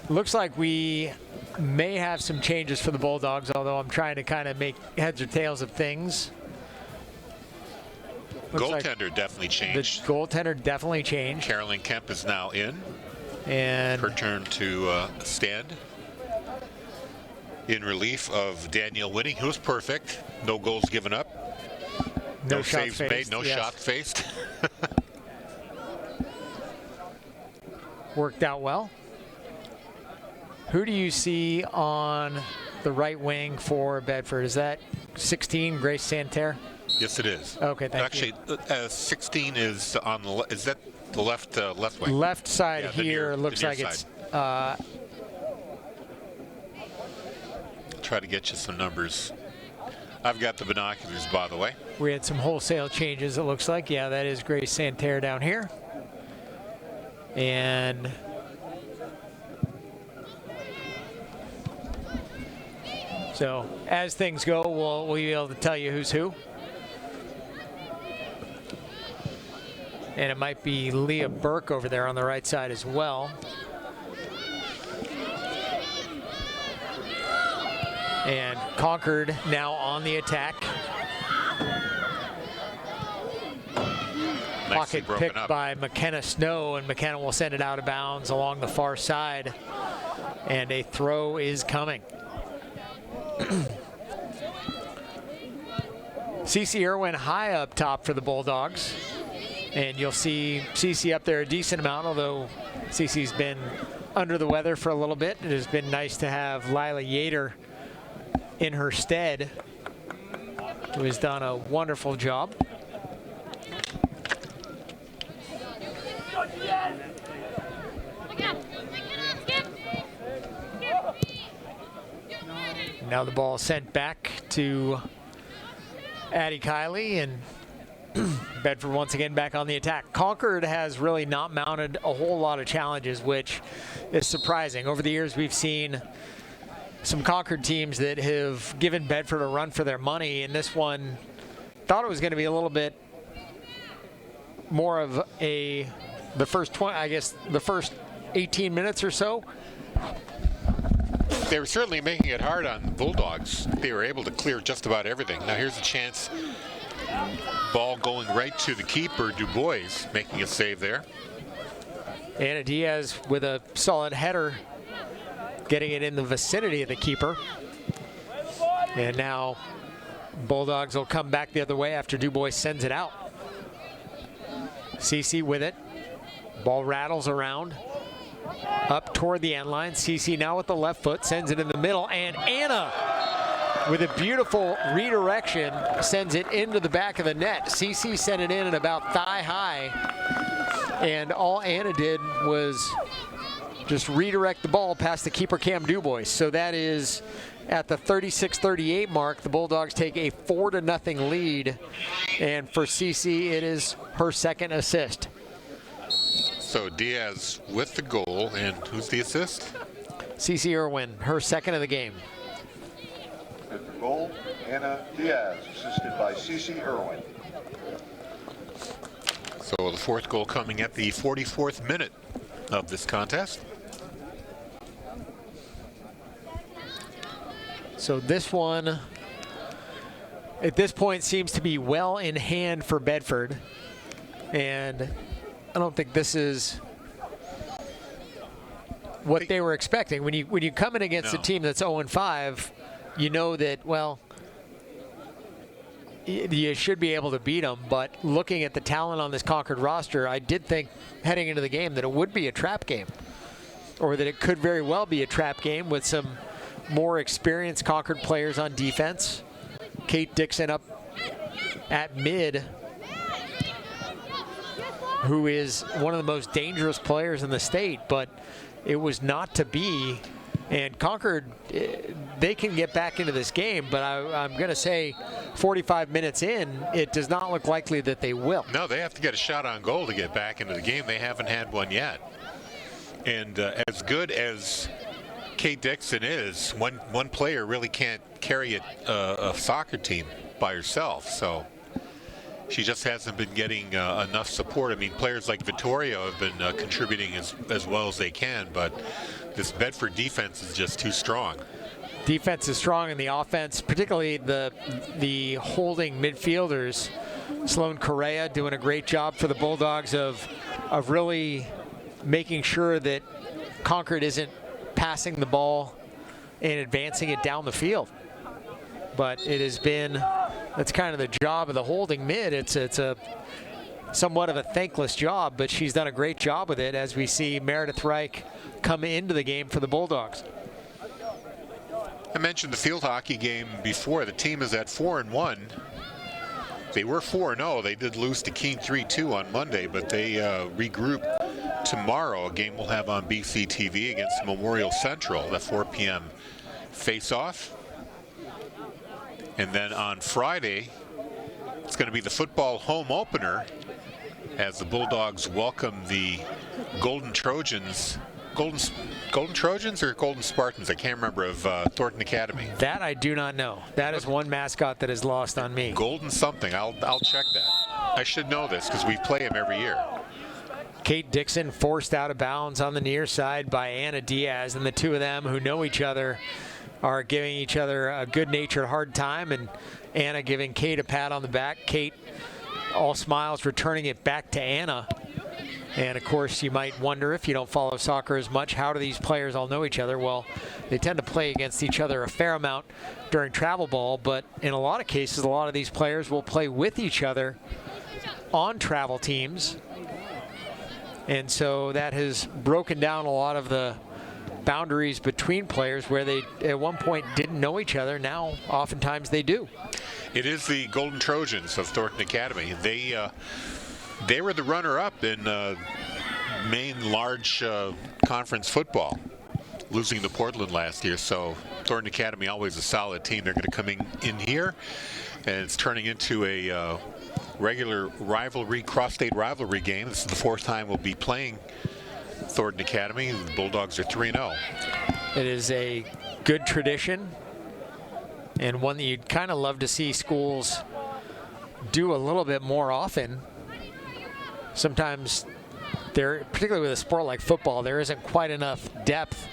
looks like we may have some changes for the Bulldogs, although I'm trying to kind of make heads or tails of things. Goaltender definitely changed. The goaltender definitely changed. Carolyn Kemp is now in. And her turn to stand. In relief of Danielle Winning, who was perfect. No goals given up. No saves made, no shots faced. Worked out well. Who do you see on the right wing for Bedford? Is that 16, Grace Santerre? Yes, it is. Okay, thank you. Actually, 16 is on the is that the left wing? Left side here looks like it's. Try to get you some numbers. I've got the binoculars, by the way. We had some wholesale changes, it looks like. Yeah, that is Grace Santerre down here. And so as things go, we'll be able to tell you who's who. And it might be Leah Burke over there on the right side as well. And Concord now on the attack. Pocket picked by McKenna Snow, and McKenna will send it out of bounds along the far side. And a throw is coming. CC Irwin high up top for the Bulldogs. And you'll see CC up there a decent amount, although CC's been under the weather for a little bit. It has been nice to have Lila Yater in her stead, who has done a wonderful job. Now the ball sent back to Addie Kiley, and Bedford once again back on the attack. Concord has really not mounted a whole lot of challenges, which is surprising. Over the years, we've seen some Concord teams that have given Bedford a run for their money, and this one thought it was going to be a little bit more of the first 18 minutes or so. They were certainly making it hard on the Bulldogs. They were able to clear just about everything. Now here's a chance. Ball going right to the keeper, Dubois, making a save there. Anna Diaz with a solid header, getting it in the vicinity of the keeper. And now Bulldogs will come back the other way after Dubois sends it out. CC with it. Ball rattles around. Up toward the end line. CC now with the left foot, sends it in the middle, and Anna with a beautiful redirection sends it into the back of the net. CC sent it in at about thigh high, and all Anna did was just redirect the ball past the keeper Cam Dubois. So that is at the 36-38 mark. The Bulldogs take a 4-0 lead. And for Cece, it is her second assist. So Diaz with the goal, and who's the assist? Cece Irwin, her second of the game. At the goal, Anna Diaz, assisted by Cece Irwin. So the fourth goal coming at the 44th minute of this contest. So this one, at this point, seems to be well in hand for Bedford. And I don't think this is what they were expecting. When you come in against a team that's 0-5, you know that, well, you should be able to beat them. But looking at the talent on this Concord roster, I did think heading into the game that it would be a trap game, or that it could very well be a trap game with some more experienced Concord players on defense. Kate Dixon up at mid, who is one of the most dangerous players in the state, but it was not to be. And Concord, they can get back into this game, but I'm going to say 45 minutes in, it does not look likely that they will. No, they have to get a shot on goal to get back into the game. They haven't had one yet. And as good as Kate Dixon is, one player really can't carry a soccer team by herself. So she just hasn't been getting enough support. I mean, players like Vittorio have been contributing as well as they can, but this Bedford defense is just too strong. Defense is strong, and the offense, particularly the holding midfielders, Sloan Correa doing a great job for the Bulldogs of really making sure that Concord isn't passing the ball and advancing it down the field. But it has been, that's kind of the job of the holding mid. It's a somewhat of a thankless job, but she's done a great job with it, as we see Meredith Reich come into the game for the Bulldogs. I mentioned the field hockey game before. The team is at 4-1. They were 4-0. They did lose to Keene 3-2 on Monday, but they regroup tomorrow. A game we'll have on BC TV against Memorial Central, that 4 p.m. face-off. And then on Friday, it's going to be the football home opener as the Bulldogs welcome the Golden Trojans. Golden Trojans or Golden Spartans? I can't remember, of Thornton Academy. That I do not know. That is one mascot that is lost on me. Golden something. I'll check that. I should know this because we play him every year. Kate Dixon forced out of bounds on the near side by Anna Diaz, and the two of them, who know each other, are giving each other a good-natured hard time, and Anna giving Kate a pat on the back. Kate, all smiles, returning it back to Anna. And of course, you might wonder, if you don't follow soccer as much, how do these players all know each other? Well, they tend to play against each other a fair amount during travel ball, but in a lot of cases, a lot of these players will play with each other on travel teams. And so that has broken down a lot of the boundaries between players where they at one point didn't know each other. Now, oftentimes they do. It is the Golden Trojans of Thornton Academy. They were the runner-up in Maine large conference football, losing to Portland last year. So Thornton Academy, always a solid team. They're going to come in here, and it's turning into a regular rivalry, cross-state rivalry game. This is the fourth time we'll be playing Thornton Academy. The Bulldogs are 3-0. It is a good tradition, and one that you'd kind of love to see schools do a little bit more often. Sometimes, particularly with a sport like football, there isn't quite enough depth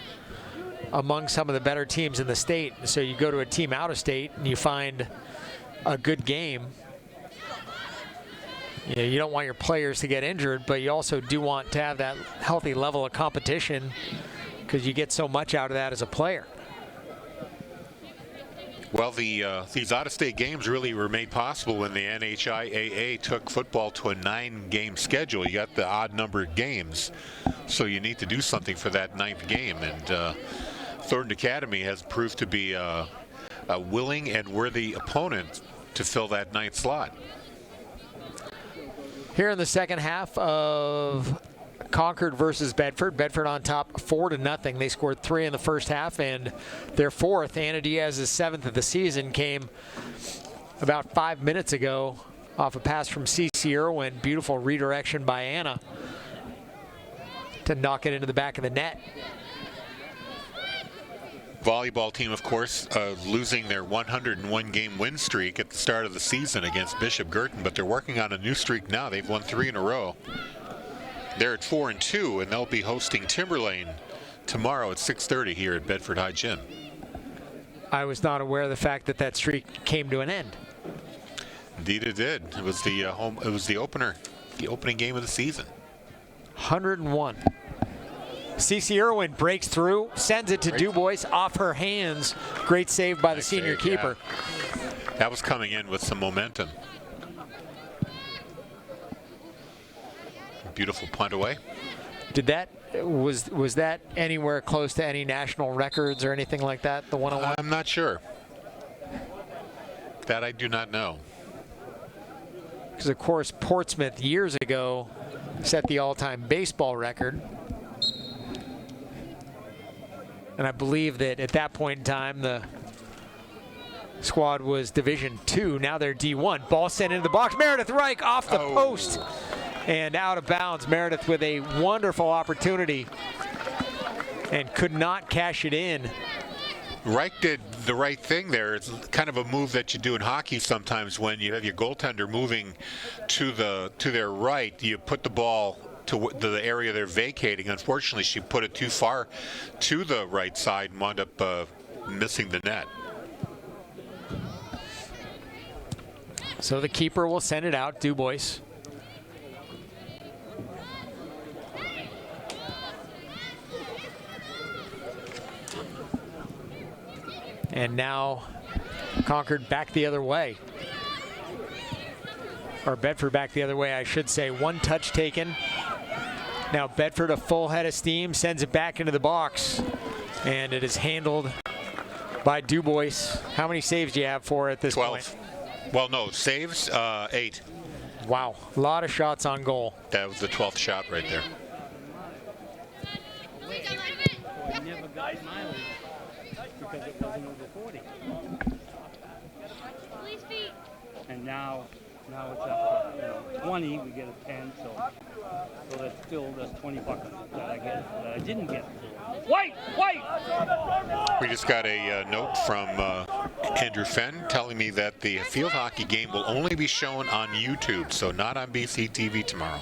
among some of the better teams in the state. So you go to a team out of state and you find a good game. You don't want your players to get injured, but you also do want to have that healthy level of competition, because you get so much out of that as a player. Well, these out-of-state games really were made possible when the NHIAA took football to a 9-game schedule. You got the odd-numbered games, so you need to do something for that 9th game. And Thornton Academy has proved to be a willing and worthy opponent to fill that 9th slot. Here in the second half of Concord versus Bedford. Bedford on top 4-0. They scored 3 in the first half, and their fourth, Anna Diaz's 7th of the season, came about 5 minutes ago off a pass from CC Irwin. Beautiful redirection by Anna to knock it into the back of the net. Volleyball team, of course, losing their 101-game win streak at the start of the season against Bishop Girton, but they're working on a new streak now. They've won 3 in a row. They're at 4-2, and they'll be hosting Timberlane tomorrow at 6:30 here at Bedford High Gym. I was not aware of the fact that that streak came to an end. Indeed, it did. It was the It was the opener, the opening game of the season. 101. CC Irwin breaks through, sends it to Dubois off her hands. Great save by the senior keeper. Yeah. That was coming in with some momentum. Beautiful punt away. Was that anywhere close to any national records or anything like that, the 101? I'm not sure. That I do not know. Because, of course, Portsmouth years ago set the all-time baseball record. And I believe that at that point in time, the squad was Division II. Now they're D1. Ball sent into the box. Meredith Reich off the post and out of bounds. Meredith with a wonderful opportunity and could not cash it in. Reich did the right thing there. It's kind of a move that you do in hockey sometimes when you have your goaltender moving to their right. You put the ball to the area they're vacating. Unfortunately, she put it too far to the right side and wound up missing the net. So the keeper will send it out, Dubois. And now Concord back the other way. Or Bedford back the other way, I should say. 1 touch taken. Now Bedford, a full head of steam, sends it back into the box. And it is handled by Dubois. How many saves do you have for it at this 12. point? Well, no, saves, 8. Wow, a lot of shots on goal. That was the 12th shot right there. He never got mileage because it wasn't over 40. And now it's up to 20. We get a 10, so that's $20 that I didn't get. White! We just got a note from Andrew Fenn telling me that the field hockey game will only be shown on YouTube, so not on BCTV tomorrow.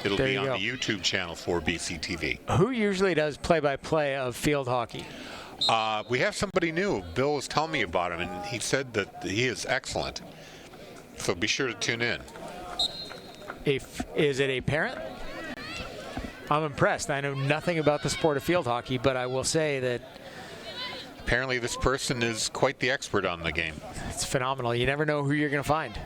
It'll be on the YouTube channel for BCTV. Who usually does play-by-play of field hockey? We have somebody new. Bill was telling me about him, and he said that he is excellent. So be sure to tune in. Is it a parent? I'm impressed. I know nothing about the sport of field hockey, but I will say that apparently this person is quite the expert on the game. It's phenomenal. You never know who you're going to find.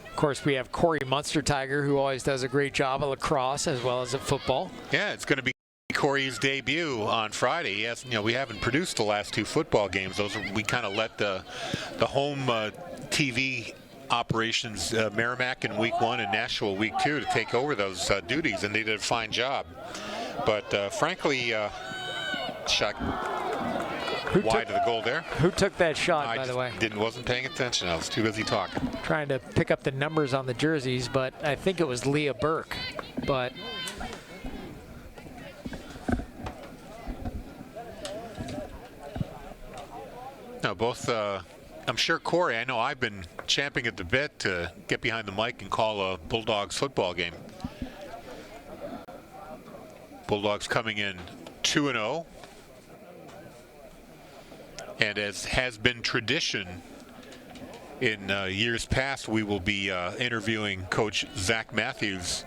Of course, we have Corey Munster-Tiger, who always does a great job at lacrosse as well as at football. Yeah, it's going to be Corey's debut on Friday. Yes, we haven't produced the last 2 football games. We kind of let the home TV operations, Merrimack in week 1 and Nashville week 2, to take over those duties, and they did a fine job. But frankly, shot wide of the goal there. Who took that shot, by the way? Wasn't paying attention. I was too busy talking. Trying to pick up the numbers on the jerseys, but I think it was Leah Burke. But no, both. I'm sure Corey, I know I've been champing at the bit to get behind the mic and call a Bulldogs football game. Bulldogs coming in 2-0. And as has been tradition in years past, we will be interviewing Coach Zach Matthews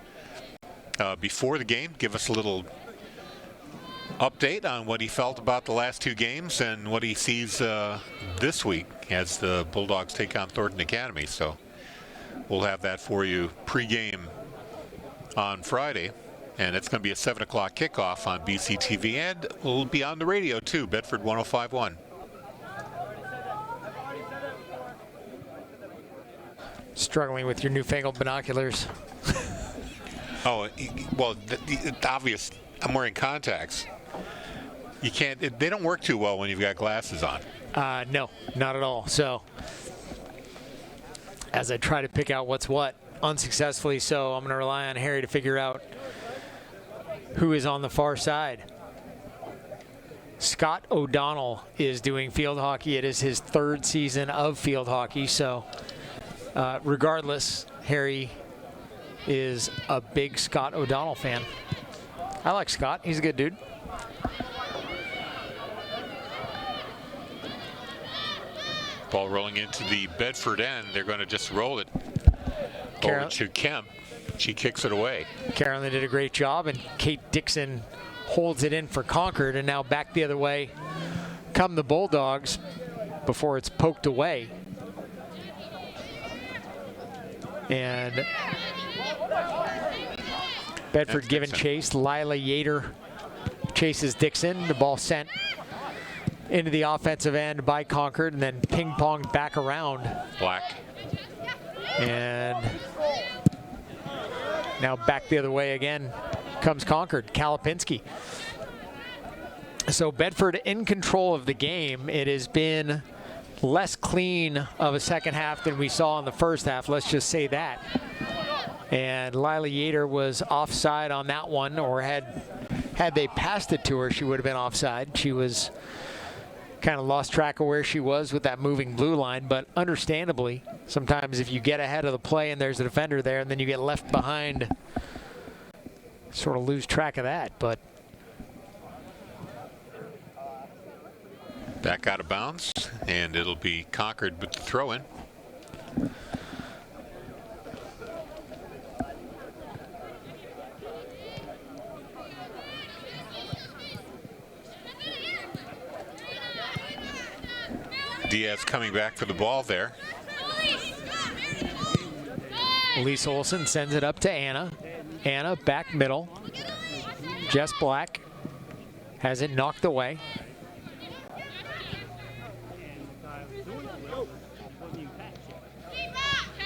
before the game. Give us a little update on what he felt about the last 2 games and what he sees this week as the Bulldogs take on Thornton Academy. So we'll have that for you pre-game on Friday. And it's going to be a 7 o'clock kickoff on BCTV, and we'll be on the radio too, Bedford 105.1. Struggling with your newfangled binoculars. Oh, well, the obvious. I'm wearing contacts. You can't. They don't work too well when you've got glasses on. No, not at all. So, as I try to pick out what's what, unsuccessfully so, I'm going to rely on Harry to figure out who is on the far side. Scott O'Donnell is doing field hockey. It is his 3rd season of field hockey. So, regardless, Harry is a big Scott O'Donnell fan. I like Scott. He's a good dude. Ball rolling into the Bedford end. They're going to just roll it over to Kemp. She kicks it away. Carolyn did a great job, and Kate Dixon holds it in for Concord, and now back the other way come the Bulldogs before it's poked away. And Bedford giving chase. Lila Yater chases Dixon. The ball sent into the offensive end by Concord, and then ping-ponged back around. Black. And now back the other way again comes Concord. Kalapinski. So Bedford in control of the game. It has been less clean of a second half than we saw in the first half. Let's just say that. And Lila Yater was offside on that one, or had they passed it to her, she would have been offside. She was kind of lost track of where she was with that moving blue line, but understandably, sometimes if you get ahead of the play and there's a defender there and then you get left behind, sort of lose track of that. But back out of bounds, and it'll be Concord with the throw in. Diaz coming back for the ball there. Elise Olsen sends it up to Anna. Anna back middle. Jess Black has it knocked away.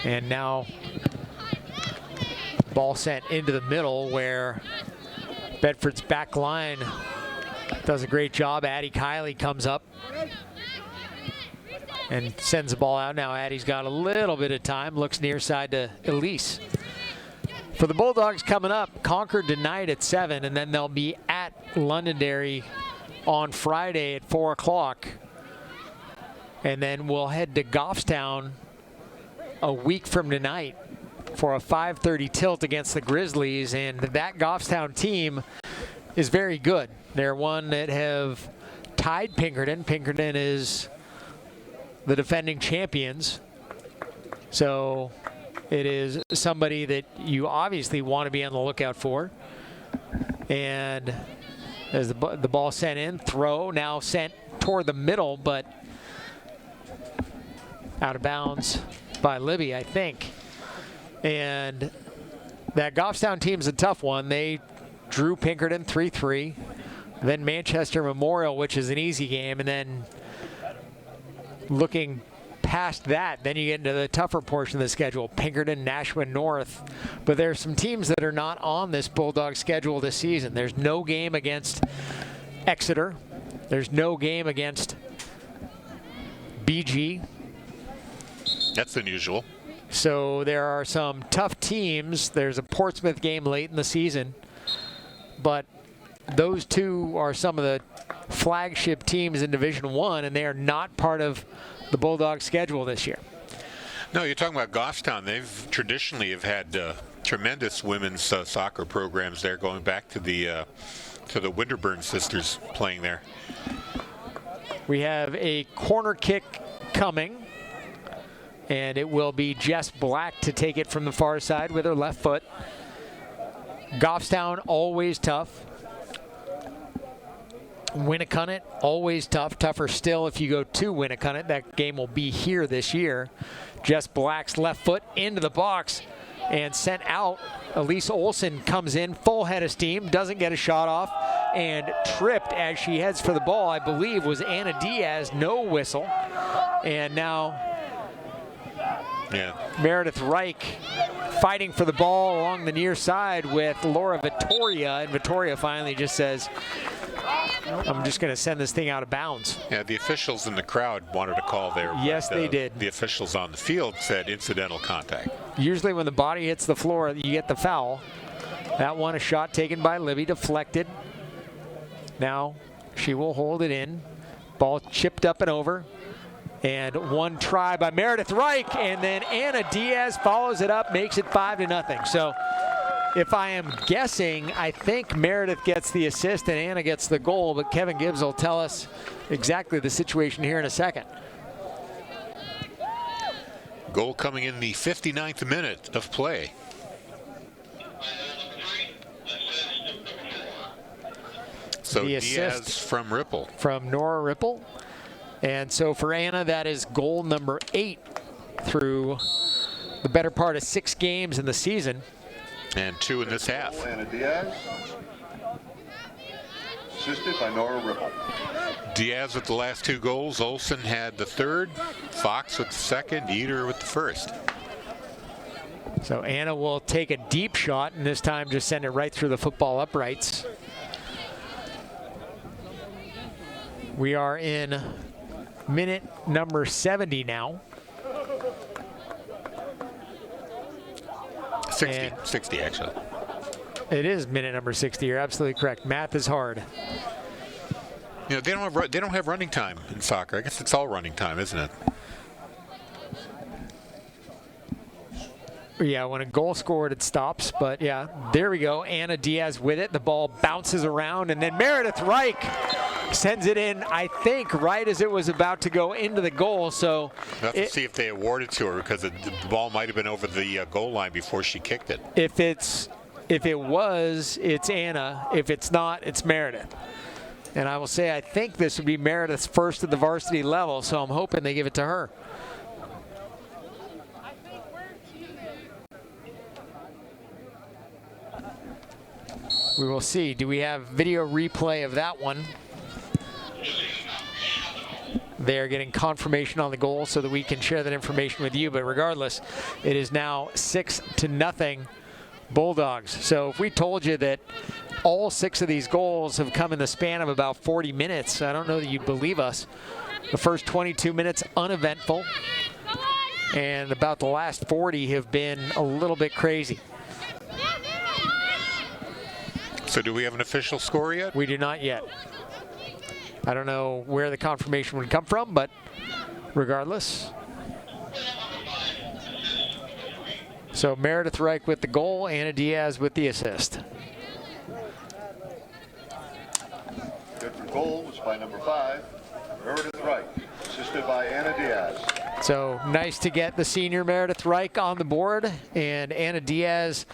And now ball sent into the middle where Bedford's back line does a great job. Addie Kiley comes up and sends the ball out. Now Addie's got a little bit of time, looks near side to Elise. For the Bulldogs coming up, Concord tonight at 7, and then they'll be at Londonderry on Friday at 4 o'clock. And then we'll head to Goffstown a week from tonight for a 5:30 tilt against the Grizzlies. And that Goffstown team is very good. They're one that have tied Pinkerton. Pinkerton is the defending champions. So it is somebody that you obviously want to be on the lookout for. And as the ball sent in, throw now sent toward the middle, but out of bounds by Libby, I think. And that Goffstown team's a tough one. They drew Pinkerton 3-3. Then Manchester Memorial, which is an easy game, and then looking past that, then you get into the tougher portion of the schedule, Pinkerton, Nashua North. But there's some teams that are not on this Bulldog schedule this season. There's no game against Exeter. There's no game against BG. That's unusual. So there are some tough teams. There's a Portsmouth game late in the season. But those two are some of the flagship teams in Division I, and they are not part of the Bulldogs schedule this year. No, you're talking about Goffstown. They've traditionally have had tremendous women's soccer programs there, going back to the Winterburn sisters playing there. We have a corner kick coming, and it will be Jess Black to take it from the far side with her left foot. Goffstown, always tough. Winnicunnet, always tough. Tougher still if you go to Winnicunnet. That game will be here this year. Jess Black's left foot into the box and sent out. Elise Olsen comes in, full head of steam, doesn't get a shot off, and tripped as she heads for the ball. I believe was Anna Diaz, no whistle. And now Meredith Reich fighting for the ball along the near side with Laura Vittoria, and Vittoria finally just says, I'm just going to send this thing out of bounds. Yeah, the officials in the crowd wanted to call there. Yes, they did. The officials on the field said incidental contact. Usually when the body hits the floor, you get the foul. That one, a shot taken by Libby, deflected. Now she will hold it in. Ball chipped up and over. And one try by Meredith Reich, and then Anna Diaz follows it up, makes it 5-0. So if I am guessing, I think Meredith gets the assist and Anna gets the goal, but Kevin Gibbs will tell us exactly the situation here in a second. Goal coming in the 59th minute of play. So The Diaz assist from Ripple. From Nora Ripple. And so for Anna, that is goal number 8 through the better part of 6 games in the season. And 2 in this half. Anna Diaz, assisted by Nora Ripple. Diaz with the last 2 goals. Olsen had the 3rd. Fox with the 2nd. Eater with the 1st. So Anna will take a deep shot, and this time just send it right through the football uprights. We are in minute number 70 now. 60 actually. It is minute number 60. You're absolutely correct. Math is hard. You know, they don't have running time in soccer. I guess it's all running time, isn't it? Yeah, when a goal scored, it stops. But yeah, there we go. Anna Diaz with it. The ball bounces around, and then Meredith Reich sends it in, I think, right as it was about to go into the goal. So we'll have to see if they award it to her, because the ball might have been over the goal line before she kicked it. If it was, it's Anna. If it's not, it's Meredith. And I will say, I think this would be Meredith's first at the varsity level, so I'm hoping they give it to her. We will see. Do we have video replay of that one? They're getting confirmation on the goal so that we can share that information with you. But regardless, it is now 6-0 Bulldogs. So if we told you that all 6 of these goals have come in the span of about 40 minutes, I don't know that you'd believe us. The first 22 minutes uneventful, and about the last 40 have been a little bit crazy. So do we have an official score yet? We do not yet. I don't know where the confirmation would come from, but regardless. So Meredith Reich with the goal, Anna Diaz with the assist. Bedford goal was by number 5, Meredith Reich, assisted by Anna Diaz. So nice to get the senior Meredith Reich on the board, and Anna Diaz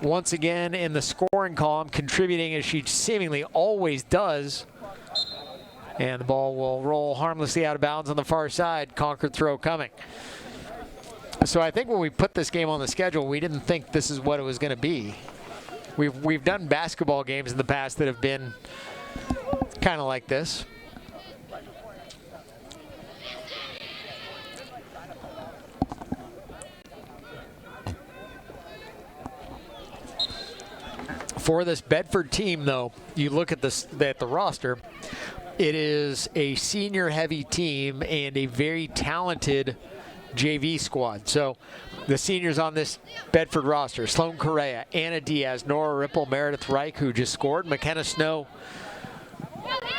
once again in the scoring column, contributing as she seemingly always does. And the ball will roll harmlessly out of bounds on the far side. Concord throw coming. So I think when we put this game on the schedule, we didn't think this is what it was going to be. We've done basketball games in the past that have been kind of like this. For this Bedford team, though, you look at the roster, it is a senior-heavy team and a very talented JV squad. So the seniors on this Bedford roster: Sloan Correa, Anna Diaz, Nora Ripple, Meredith Reich, who just scored, McKenna Snow,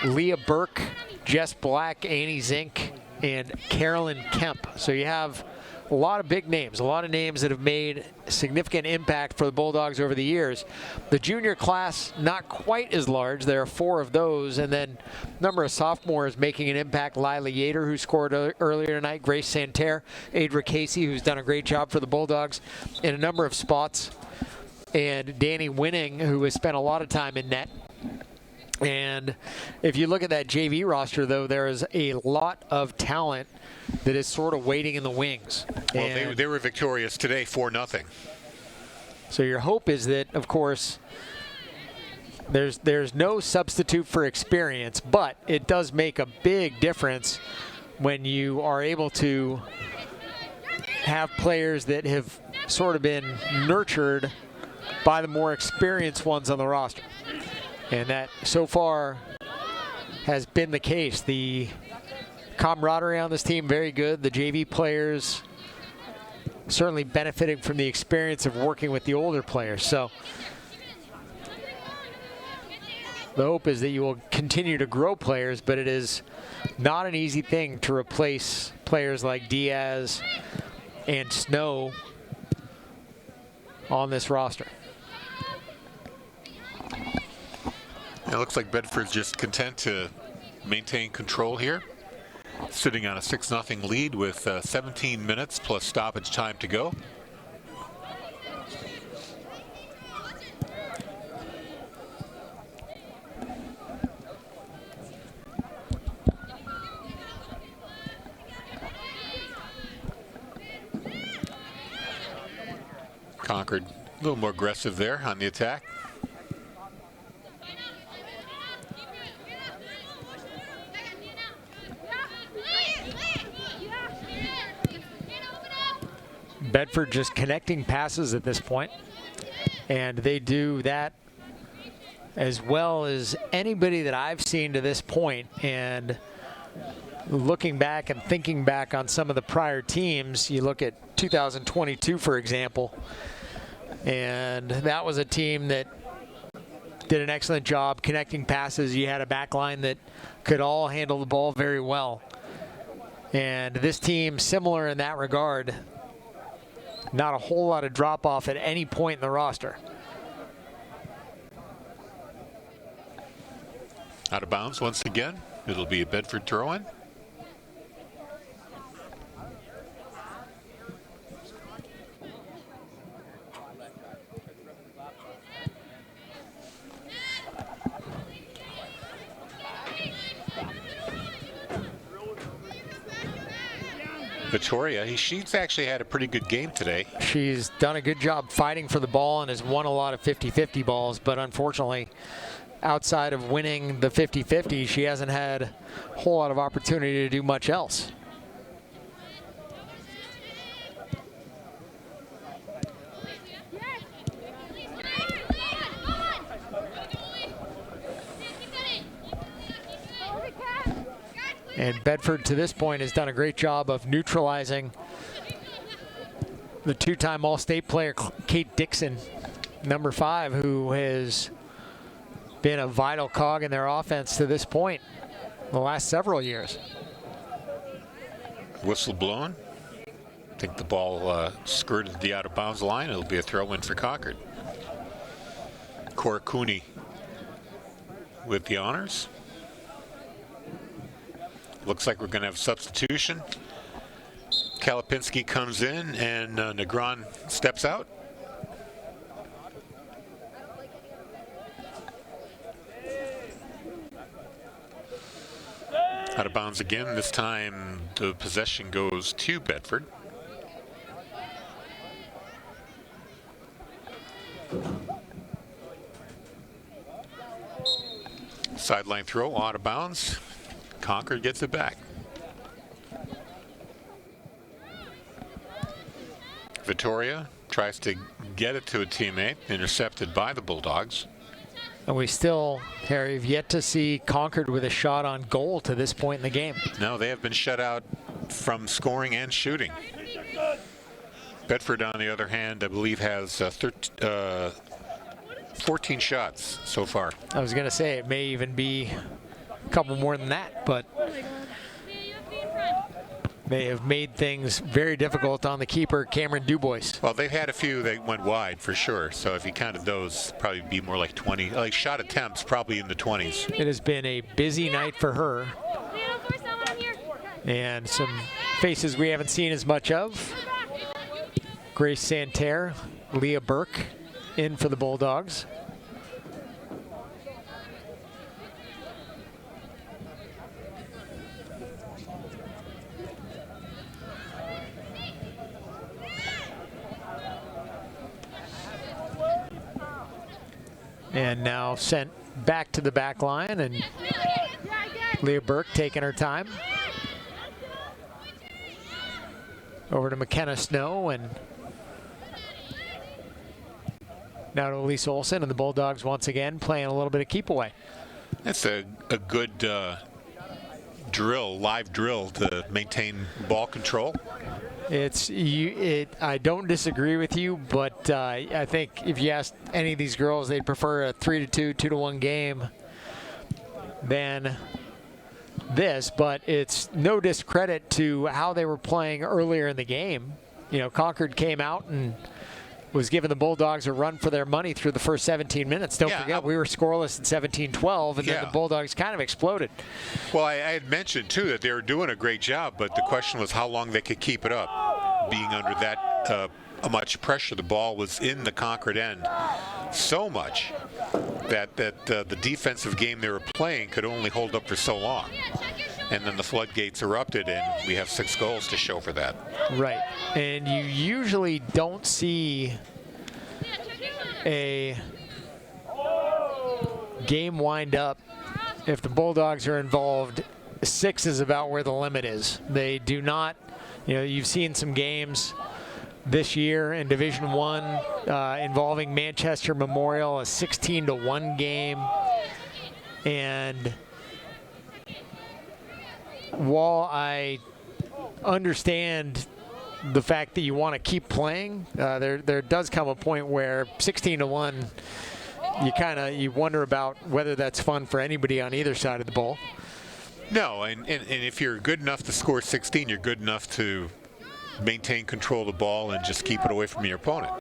Leah Burke, Jess Black, Annie Zink, and Carolyn Kemp. So you have a lot of big names, a lot of names that have made significant impact for the Bulldogs over the years. The junior class, not quite as large. There are 4 of those. And then a number of sophomores making an impact. Lila Yater, who scored earlier tonight. Grace Santerre. Adra Casey, who's done a great job for the Bulldogs in a number of spots. And Danny Winning, who has spent a lot of time in net. And if you look at that JV roster, though, there is a lot of talent that is sort of waiting in the wings. Well, they were victorious today, 4-0. So your hope is that, of course, there's no substitute for experience, but it does make a big difference when you are able to have players that have sort of been nurtured by the more experienced ones on the roster. And that so far has been the case. The camaraderie on this team, very good. The JV players certainly benefiting from the experience of working with the older players. So the hope is that you will continue to grow players, but it is not an easy thing to replace players like Diaz and Snow on this roster. It looks like Bedford's just content to maintain control here, sitting on a 6-0 lead with 17 minutes plus stoppage time to go. Concord a little more aggressive there on the attack. Bedford just connecting passes at this point, and they do that as well as anybody that I've seen to this point. And looking back and thinking back on some of the prior teams, you look at 2022, for example, and that was a team that did an excellent job connecting passes. You had a back line that could all handle the ball very well. And this team, similar in that regard, not a whole lot of drop-off at any point in the roster. Out of bounds once again. It'll be a Bedford throw-in. Victoria, she's actually had a pretty good game today. She's done a good job fighting for the ball and has won a lot of 50-50 balls, but unfortunately, outside of winning the 50-50, she hasn't had a whole lot of opportunity to do much else. And Bedford, to this point, has done a great job of neutralizing the two-time All-State player, Kate Dixon, number 5, who has been a vital cog in their offense to this point the last several years. Whistle blown. I think the ball skirted the out-of-bounds line. It'll be a throw-in for Concord. Cora Cooney with the honors. Looks like we're going to have substitution. Kalapinski comes in and Negron steps out. Out of bounds again. This time the possession goes to Bedford. Sideline throw, out of bounds. Concord gets it back. Victoria tries to get it to a teammate, intercepted by the Bulldogs. And we still, Harry, have yet to see Concord with a shot on goal to this point in the game. No, they have been shut out from scoring and shooting. Bedford, on the other hand, I believe has 14 shots so far. I was going to say it may even be a couple more than that, but they have made things very difficult on the keeper, Cameron Dubois. Well, they've had a few that went wide for sure. So if you counted those, probably be more like 20. Like shot attempts, probably in the 20s. It has been a busy night for her. And some faces we haven't seen as much of. Grace Santerre, Leah Burke in for the Bulldogs. And now sent back to the back line, and Leah Burke taking her time. Over to McKenna Snow, and Now to Elise Olsen and the Bulldogs once again playing a little bit of keep away. That's a good live drill to maintain ball control. I don't disagree with you, but I think if you ask any of these girls, they'd prefer a 3-2, 2-1 game than this. But it's no discredit to how they were playing earlier in the game. You know, Concord came out and was giving the Bulldogs a run for their money through the first 17 minutes. Don't forget, we were scoreless at 17-12, and then the Bulldogs kind of exploded. Well, I had mentioned, too, that they were doing a great job, but the question was how long they could keep it up, being under that much pressure. The ball was in the Concord end so much that the defensive game they were playing could only hold up for so long. And then the floodgates erupted, and we have 6 goals to show for that. Right. And you usually don't see a game wind up if the Bulldogs are involved. 6 is about where the limit is. They do not, you've seen some games this year in Division I involving Manchester Memorial, a 16-1 game. And while I understand the fact that you want to keep playing, there does come a point where 16-1, you wonder about whether that's fun for anybody on either side of the ball. No, and if you're good enough to score 16, you're good enough to maintain control of the ball and just keep it away from your opponent.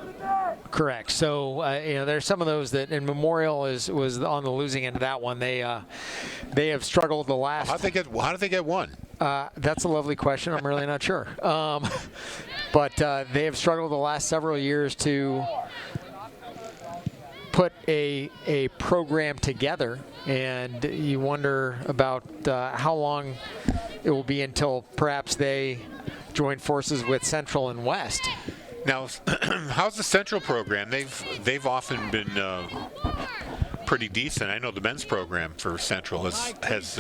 Correct. So there's some of those that, and Memorial was on the losing end of that one. They have struggled the last. How did they get one? That's a lovely question. I'm really not sure. But they have struggled the last several years to put a program together, and you wonder about how long it will be until perhaps they join forces with Central and West. Now, how's the Central program? They've often been pretty decent. I know the men's program for Central has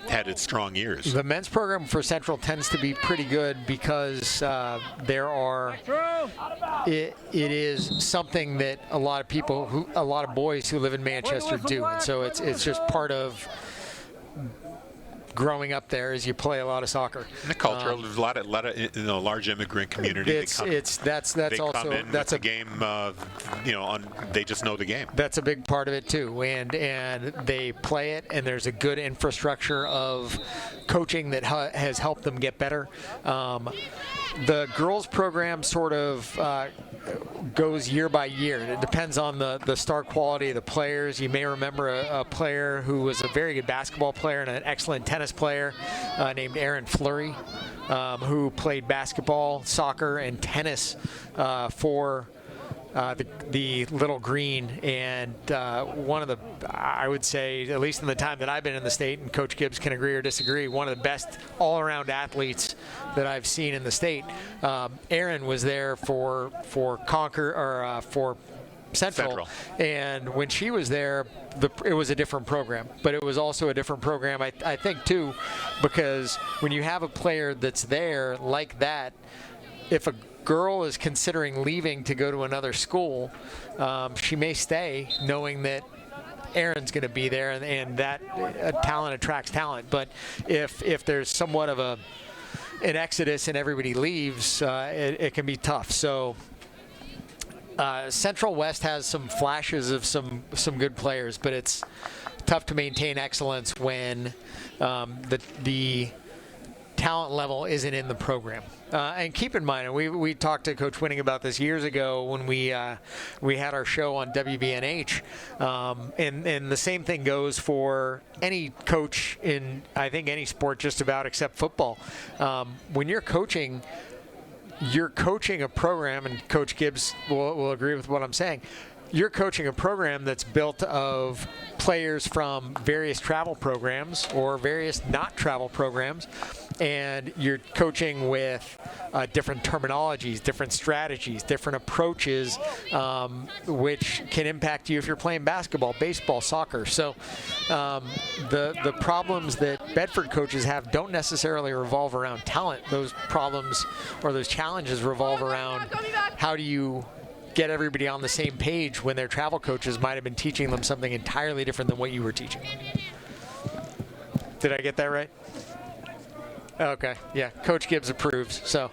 had its strong years. The men's program for Central tends to be pretty good because it is something that a lot of boys who live in Manchester do, and so it's just part of growing up there as you play a lot of soccer. And the culture, there's a lot of large immigrant community. That's a game. They just know the game. That's a big part of it too, and they play it. And there's a good infrastructure of coaching that has helped them get better. The girls program sort of goes year by year. It depends on the star quality of the players. You may remember a player who was a very good basketball player and an excellent tennis player named Aaron Fleury, who played basketball, soccer, and tennis for the Little Green, and one of the, I would say, at least in the time that I've been in the state, and Coach Gibbs can agree or disagree, one of the best all-around athletes that I've seen in the state. Aaron was there for Concord, or for Central, and when she was there, it was a different program, but it was also a different program, I think, too, because when you have a player that's there like that, if a girl is considering leaving to go to another school, she may stay knowing that Aaron's going to be there, and that talent attracts talent. But if there's somewhat of an exodus and everybody leaves, it can be tough. So Central West has some flashes of some good players, but it's tough to maintain excellence when the talent level isn't in the program. And keep in mind, and we talked to Coach Winning about this years ago when we had our show on WBNH, and the same thing goes for any coach in, I think, any sport just about except football. When you're coaching a program, and Coach Gibbs will agree with what I'm saying, you're coaching a program that's built of players from various travel programs or various not travel programs, and you're coaching with different terminologies, different strategies, different approaches, which can impact you if you're playing basketball, baseball, soccer. So the problems that Bedford coaches have don't necessarily revolve around talent. Those problems or those challenges revolve around how do you get everybody on the same page when their travel coaches might have been teaching them something entirely different than what you were teaching. Did I get that right? Okay, yeah, Coach Gibbs approves. So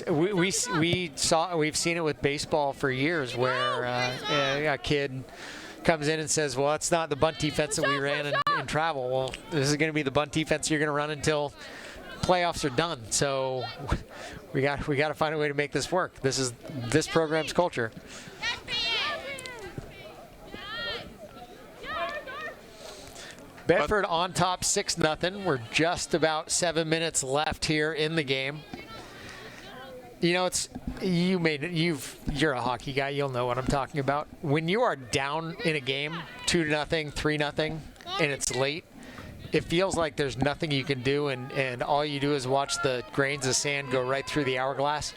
we've seen it with baseball for years, where a kid comes in and says, "Well, that's not the bunt defense that we ran in travel." Well, this is going to be the bunt defense you're going to run until playoffs are done. So we got to find a way to make this work. This is this program's culture. Bedford on top 6-0. We're just about 7 minutes left here in the game. You know, you're a hockey guy. You'll know what I'm talking about. When you are down in a game, 2-0, 3-0, and it's late, it feels like there's nothing you can do, and all you do is watch the grains of sand go right through the hourglass.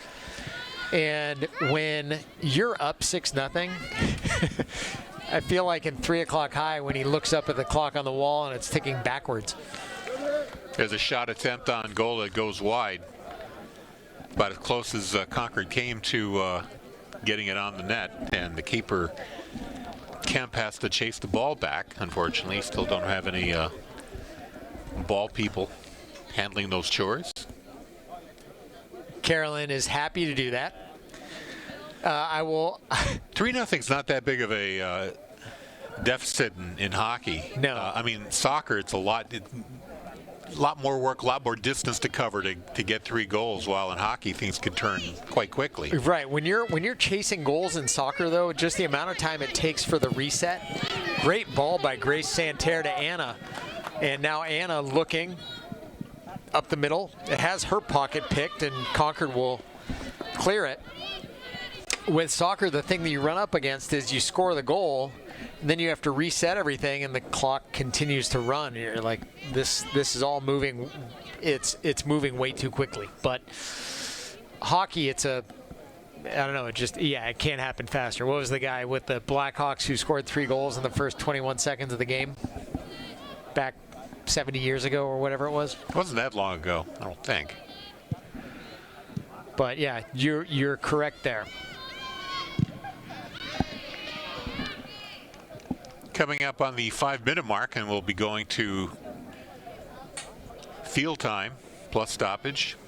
And when you're up 6-0, I feel like in 3 o'clock high when he looks up at the clock on the wall and it's ticking backwards. There's a shot attempt on goal that goes wide. About as close as Concord came to getting it on the net, and the keeper, Kemp, has to chase the ball back. Unfortunately, still don't have any ball people handling those chores. Carolyn is happy to do that. I will. 3-0's not that big of a deficit in hockey. No. I mean, soccer, it's a lot more work, a lot more distance to cover to get 3 goals, while in hockey things can turn quite quickly. Right. When you're chasing goals in soccer, though, just the amount of time it takes for the reset. Great ball by Grace Santerre to Anna. And now Anna looking up the middle. It has her pocket picked, and Concord will clear it. With soccer, the thing that you run up against is you score the goal, and then you have to reset everything, and the clock continues to run. You're like, this is all moving. It's moving way too quickly. But hockey, I don't know. It can't happen faster. What was the guy with the Blackhawks who scored 3 goals in the first 21 seconds of the game? Back 70 years ago or whatever it was. It wasn't that long ago, I don't think. But yeah, you're correct there. Coming up on the 5-minute mark, and we'll be going to field time plus stoppage.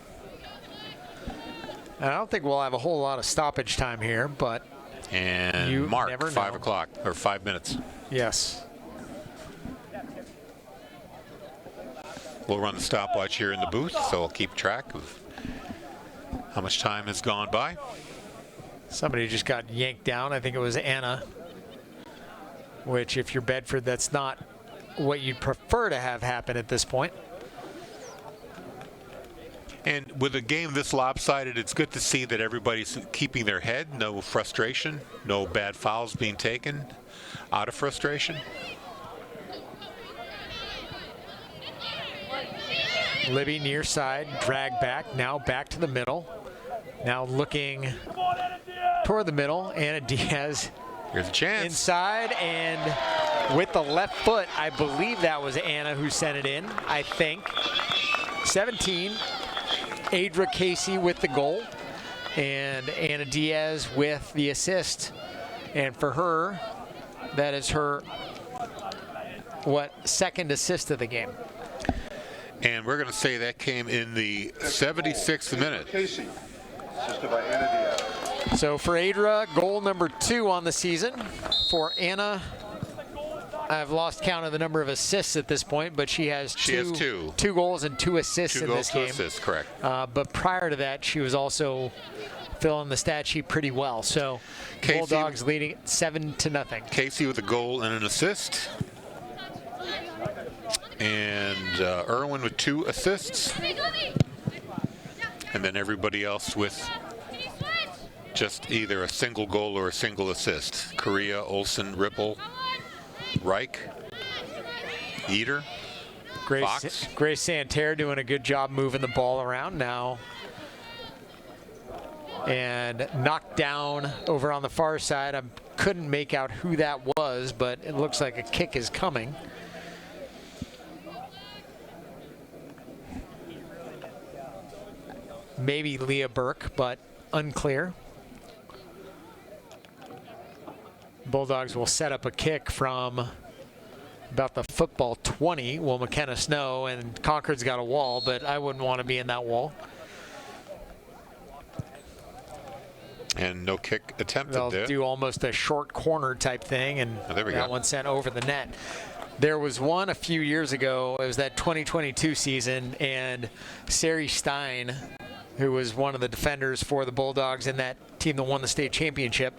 I don't think we'll have a whole lot of stoppage time here, but and you mark never 5 know. o'clock or 5 minutes. Yes. We'll run the stopwatch here in the booth, so I'll keep track of how much time has gone by. Somebody just got yanked down. I think it was Anna. Which, if you're Bedford, that's not what you'd prefer to have happen at this point. And with a game this lopsided, it's good to see that everybody's keeping their head. No frustration, no bad fouls being taken out of frustration. Libby near side, drag back, now back to the middle. Now looking toward the middle, Anna Diaz. Here's a chance. Inside, and with the left foot, I believe that was Anna who sent it in, I think. 17, Adra Casey with the goal, and Anna Diaz with the assist. And for her, that is her, second assist of the game. And we're going to say that came in the 76th minute. Casey, assisted by Anna Diaz. So for Adra, goal number 2 on the season. For Anna, I've lost count of the number of assists at this point, but she has two goals and 2 assists in this game. 2 assists, correct. But prior to that, she was also filling the stat sheet pretty well. So Casey, Bulldogs leading 7-0. Casey with a goal and an assist. And Irwin with 2 assists. And then everybody else with just either a single goal or a single assist. Correa, Olsen, Ripple, Reich, Eater, Fox. Grace Santerre doing a good job moving the ball around now. And knocked down over on the far side. I couldn't make out who that was, but it looks like a kick is coming. Maybe Leah Burke, but unclear. Bulldogs will set up a kick from about the football 20. Will McKenna Snow, and Concord's got a wall, but I wouldn't want to be in that wall. And no kick attempted They'll there. do almost a short corner type thing, and there we that go. one sent over the net. There was one a few years ago. It was that 2022 season, and Sari Stein, who was one of the defenders for the Bulldogs in that team that won the state championship,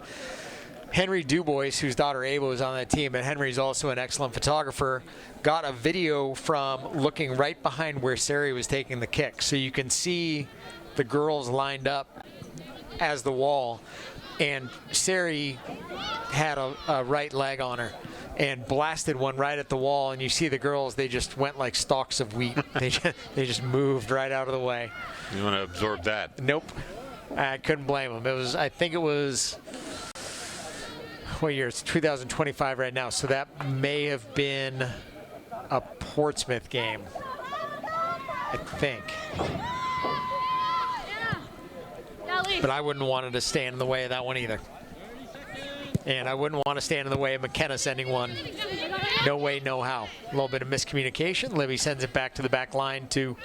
Henry Dubois, whose daughter Ava was on that team, and Henry's also an excellent photographer, got a video from looking right behind where Sari was taking the kick. So you can see the girls lined up as the wall, and Sari had a right leg on her and blasted one right at the wall, and you see the girls, they just went like stalks of wheat. They just moved right out of the way. You want to absorb that? Nope. I couldn't blame them. I think it was, what year? It's 2025 right now, so that may have been a Portsmouth game, I think. But I wouldn't want it to stand in the way of that one either. And I wouldn't want to stand in the way of McKenna sending one. No way, no how. A little bit of miscommunication. Libby sends it back to the back line to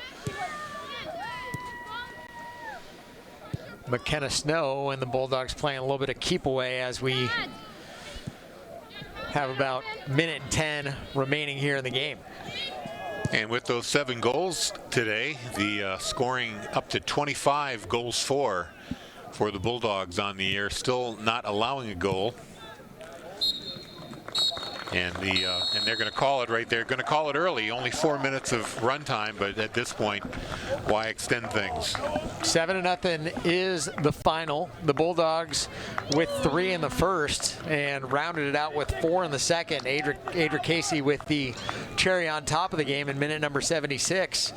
McKenna Snow, and the Bulldogs playing a little bit of keep away as we have about a minute and 10 remaining here in the game. And with those 7 goals today, the scoring up to 25 goals for the Bulldogs on the year, still not allowing a goal. And they're going to call it right there. Going to call it early. Only 4 minutes of run time, but at this point, why extend things? 7-0 is the final. The Bulldogs with 3 in the first and rounded it out with 4 in the second. Adra Casey with the cherry on top of the game in minute number 76.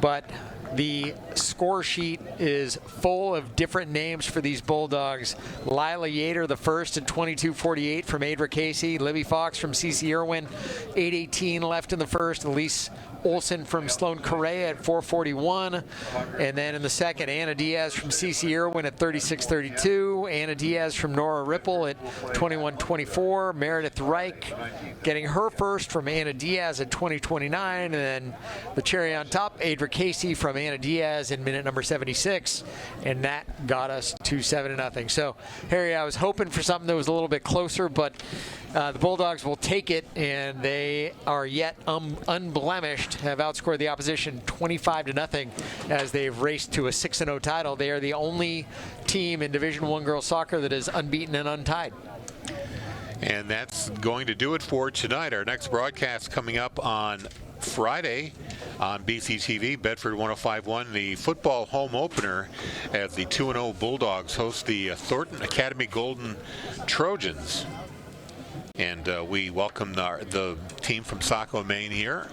But the score sheet is full of different names for these Bulldogs. Lila Yater, the first at 22:48 from Adra Casey. Libby Fox from CC Irwin, 8:18 left in the first. Elise Olsen from Sloan Correa at 4:41. And then in the second, Anna Diaz from CC Irwin at 36:32. Anna Diaz from Nora Ripple at 21:24. Meredith Reich getting her first from Anna Diaz at 20:29. And then the cherry on top, Adra Casey from Anna Diaz in minute number 76. And that got us to 7-0. So, Harry, I was hoping for something that was a little bit closer, but the Bulldogs will take it, and they are yet unblemished, have outscored the opposition 25-0 as they've raced to a 6-0 title. They are the only team in Division I girls soccer that is unbeaten and untied. And that's going to do it for tonight. Our next broadcast coming up on Friday on BCTV, Bedford 105.1, the football home opener as the 2-0 Bulldogs host the Thornton Academy Golden Trojans. And we welcome the team from Saco, Maine here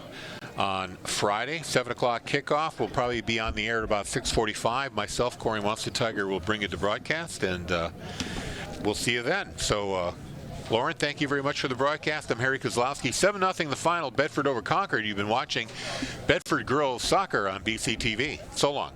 on Friday, 7 o'clock kickoff. We'll probably be on the air at about 6:45. Myself, Corey Monster Tiger, will bring it to broadcast, and we'll see you then. So, Lauren, thank you very much for the broadcast. I'm Harry Kozlowski. 7-0 the final, Bedford over Concord. You've been watching Bedford Girls Soccer on BCTV. So long.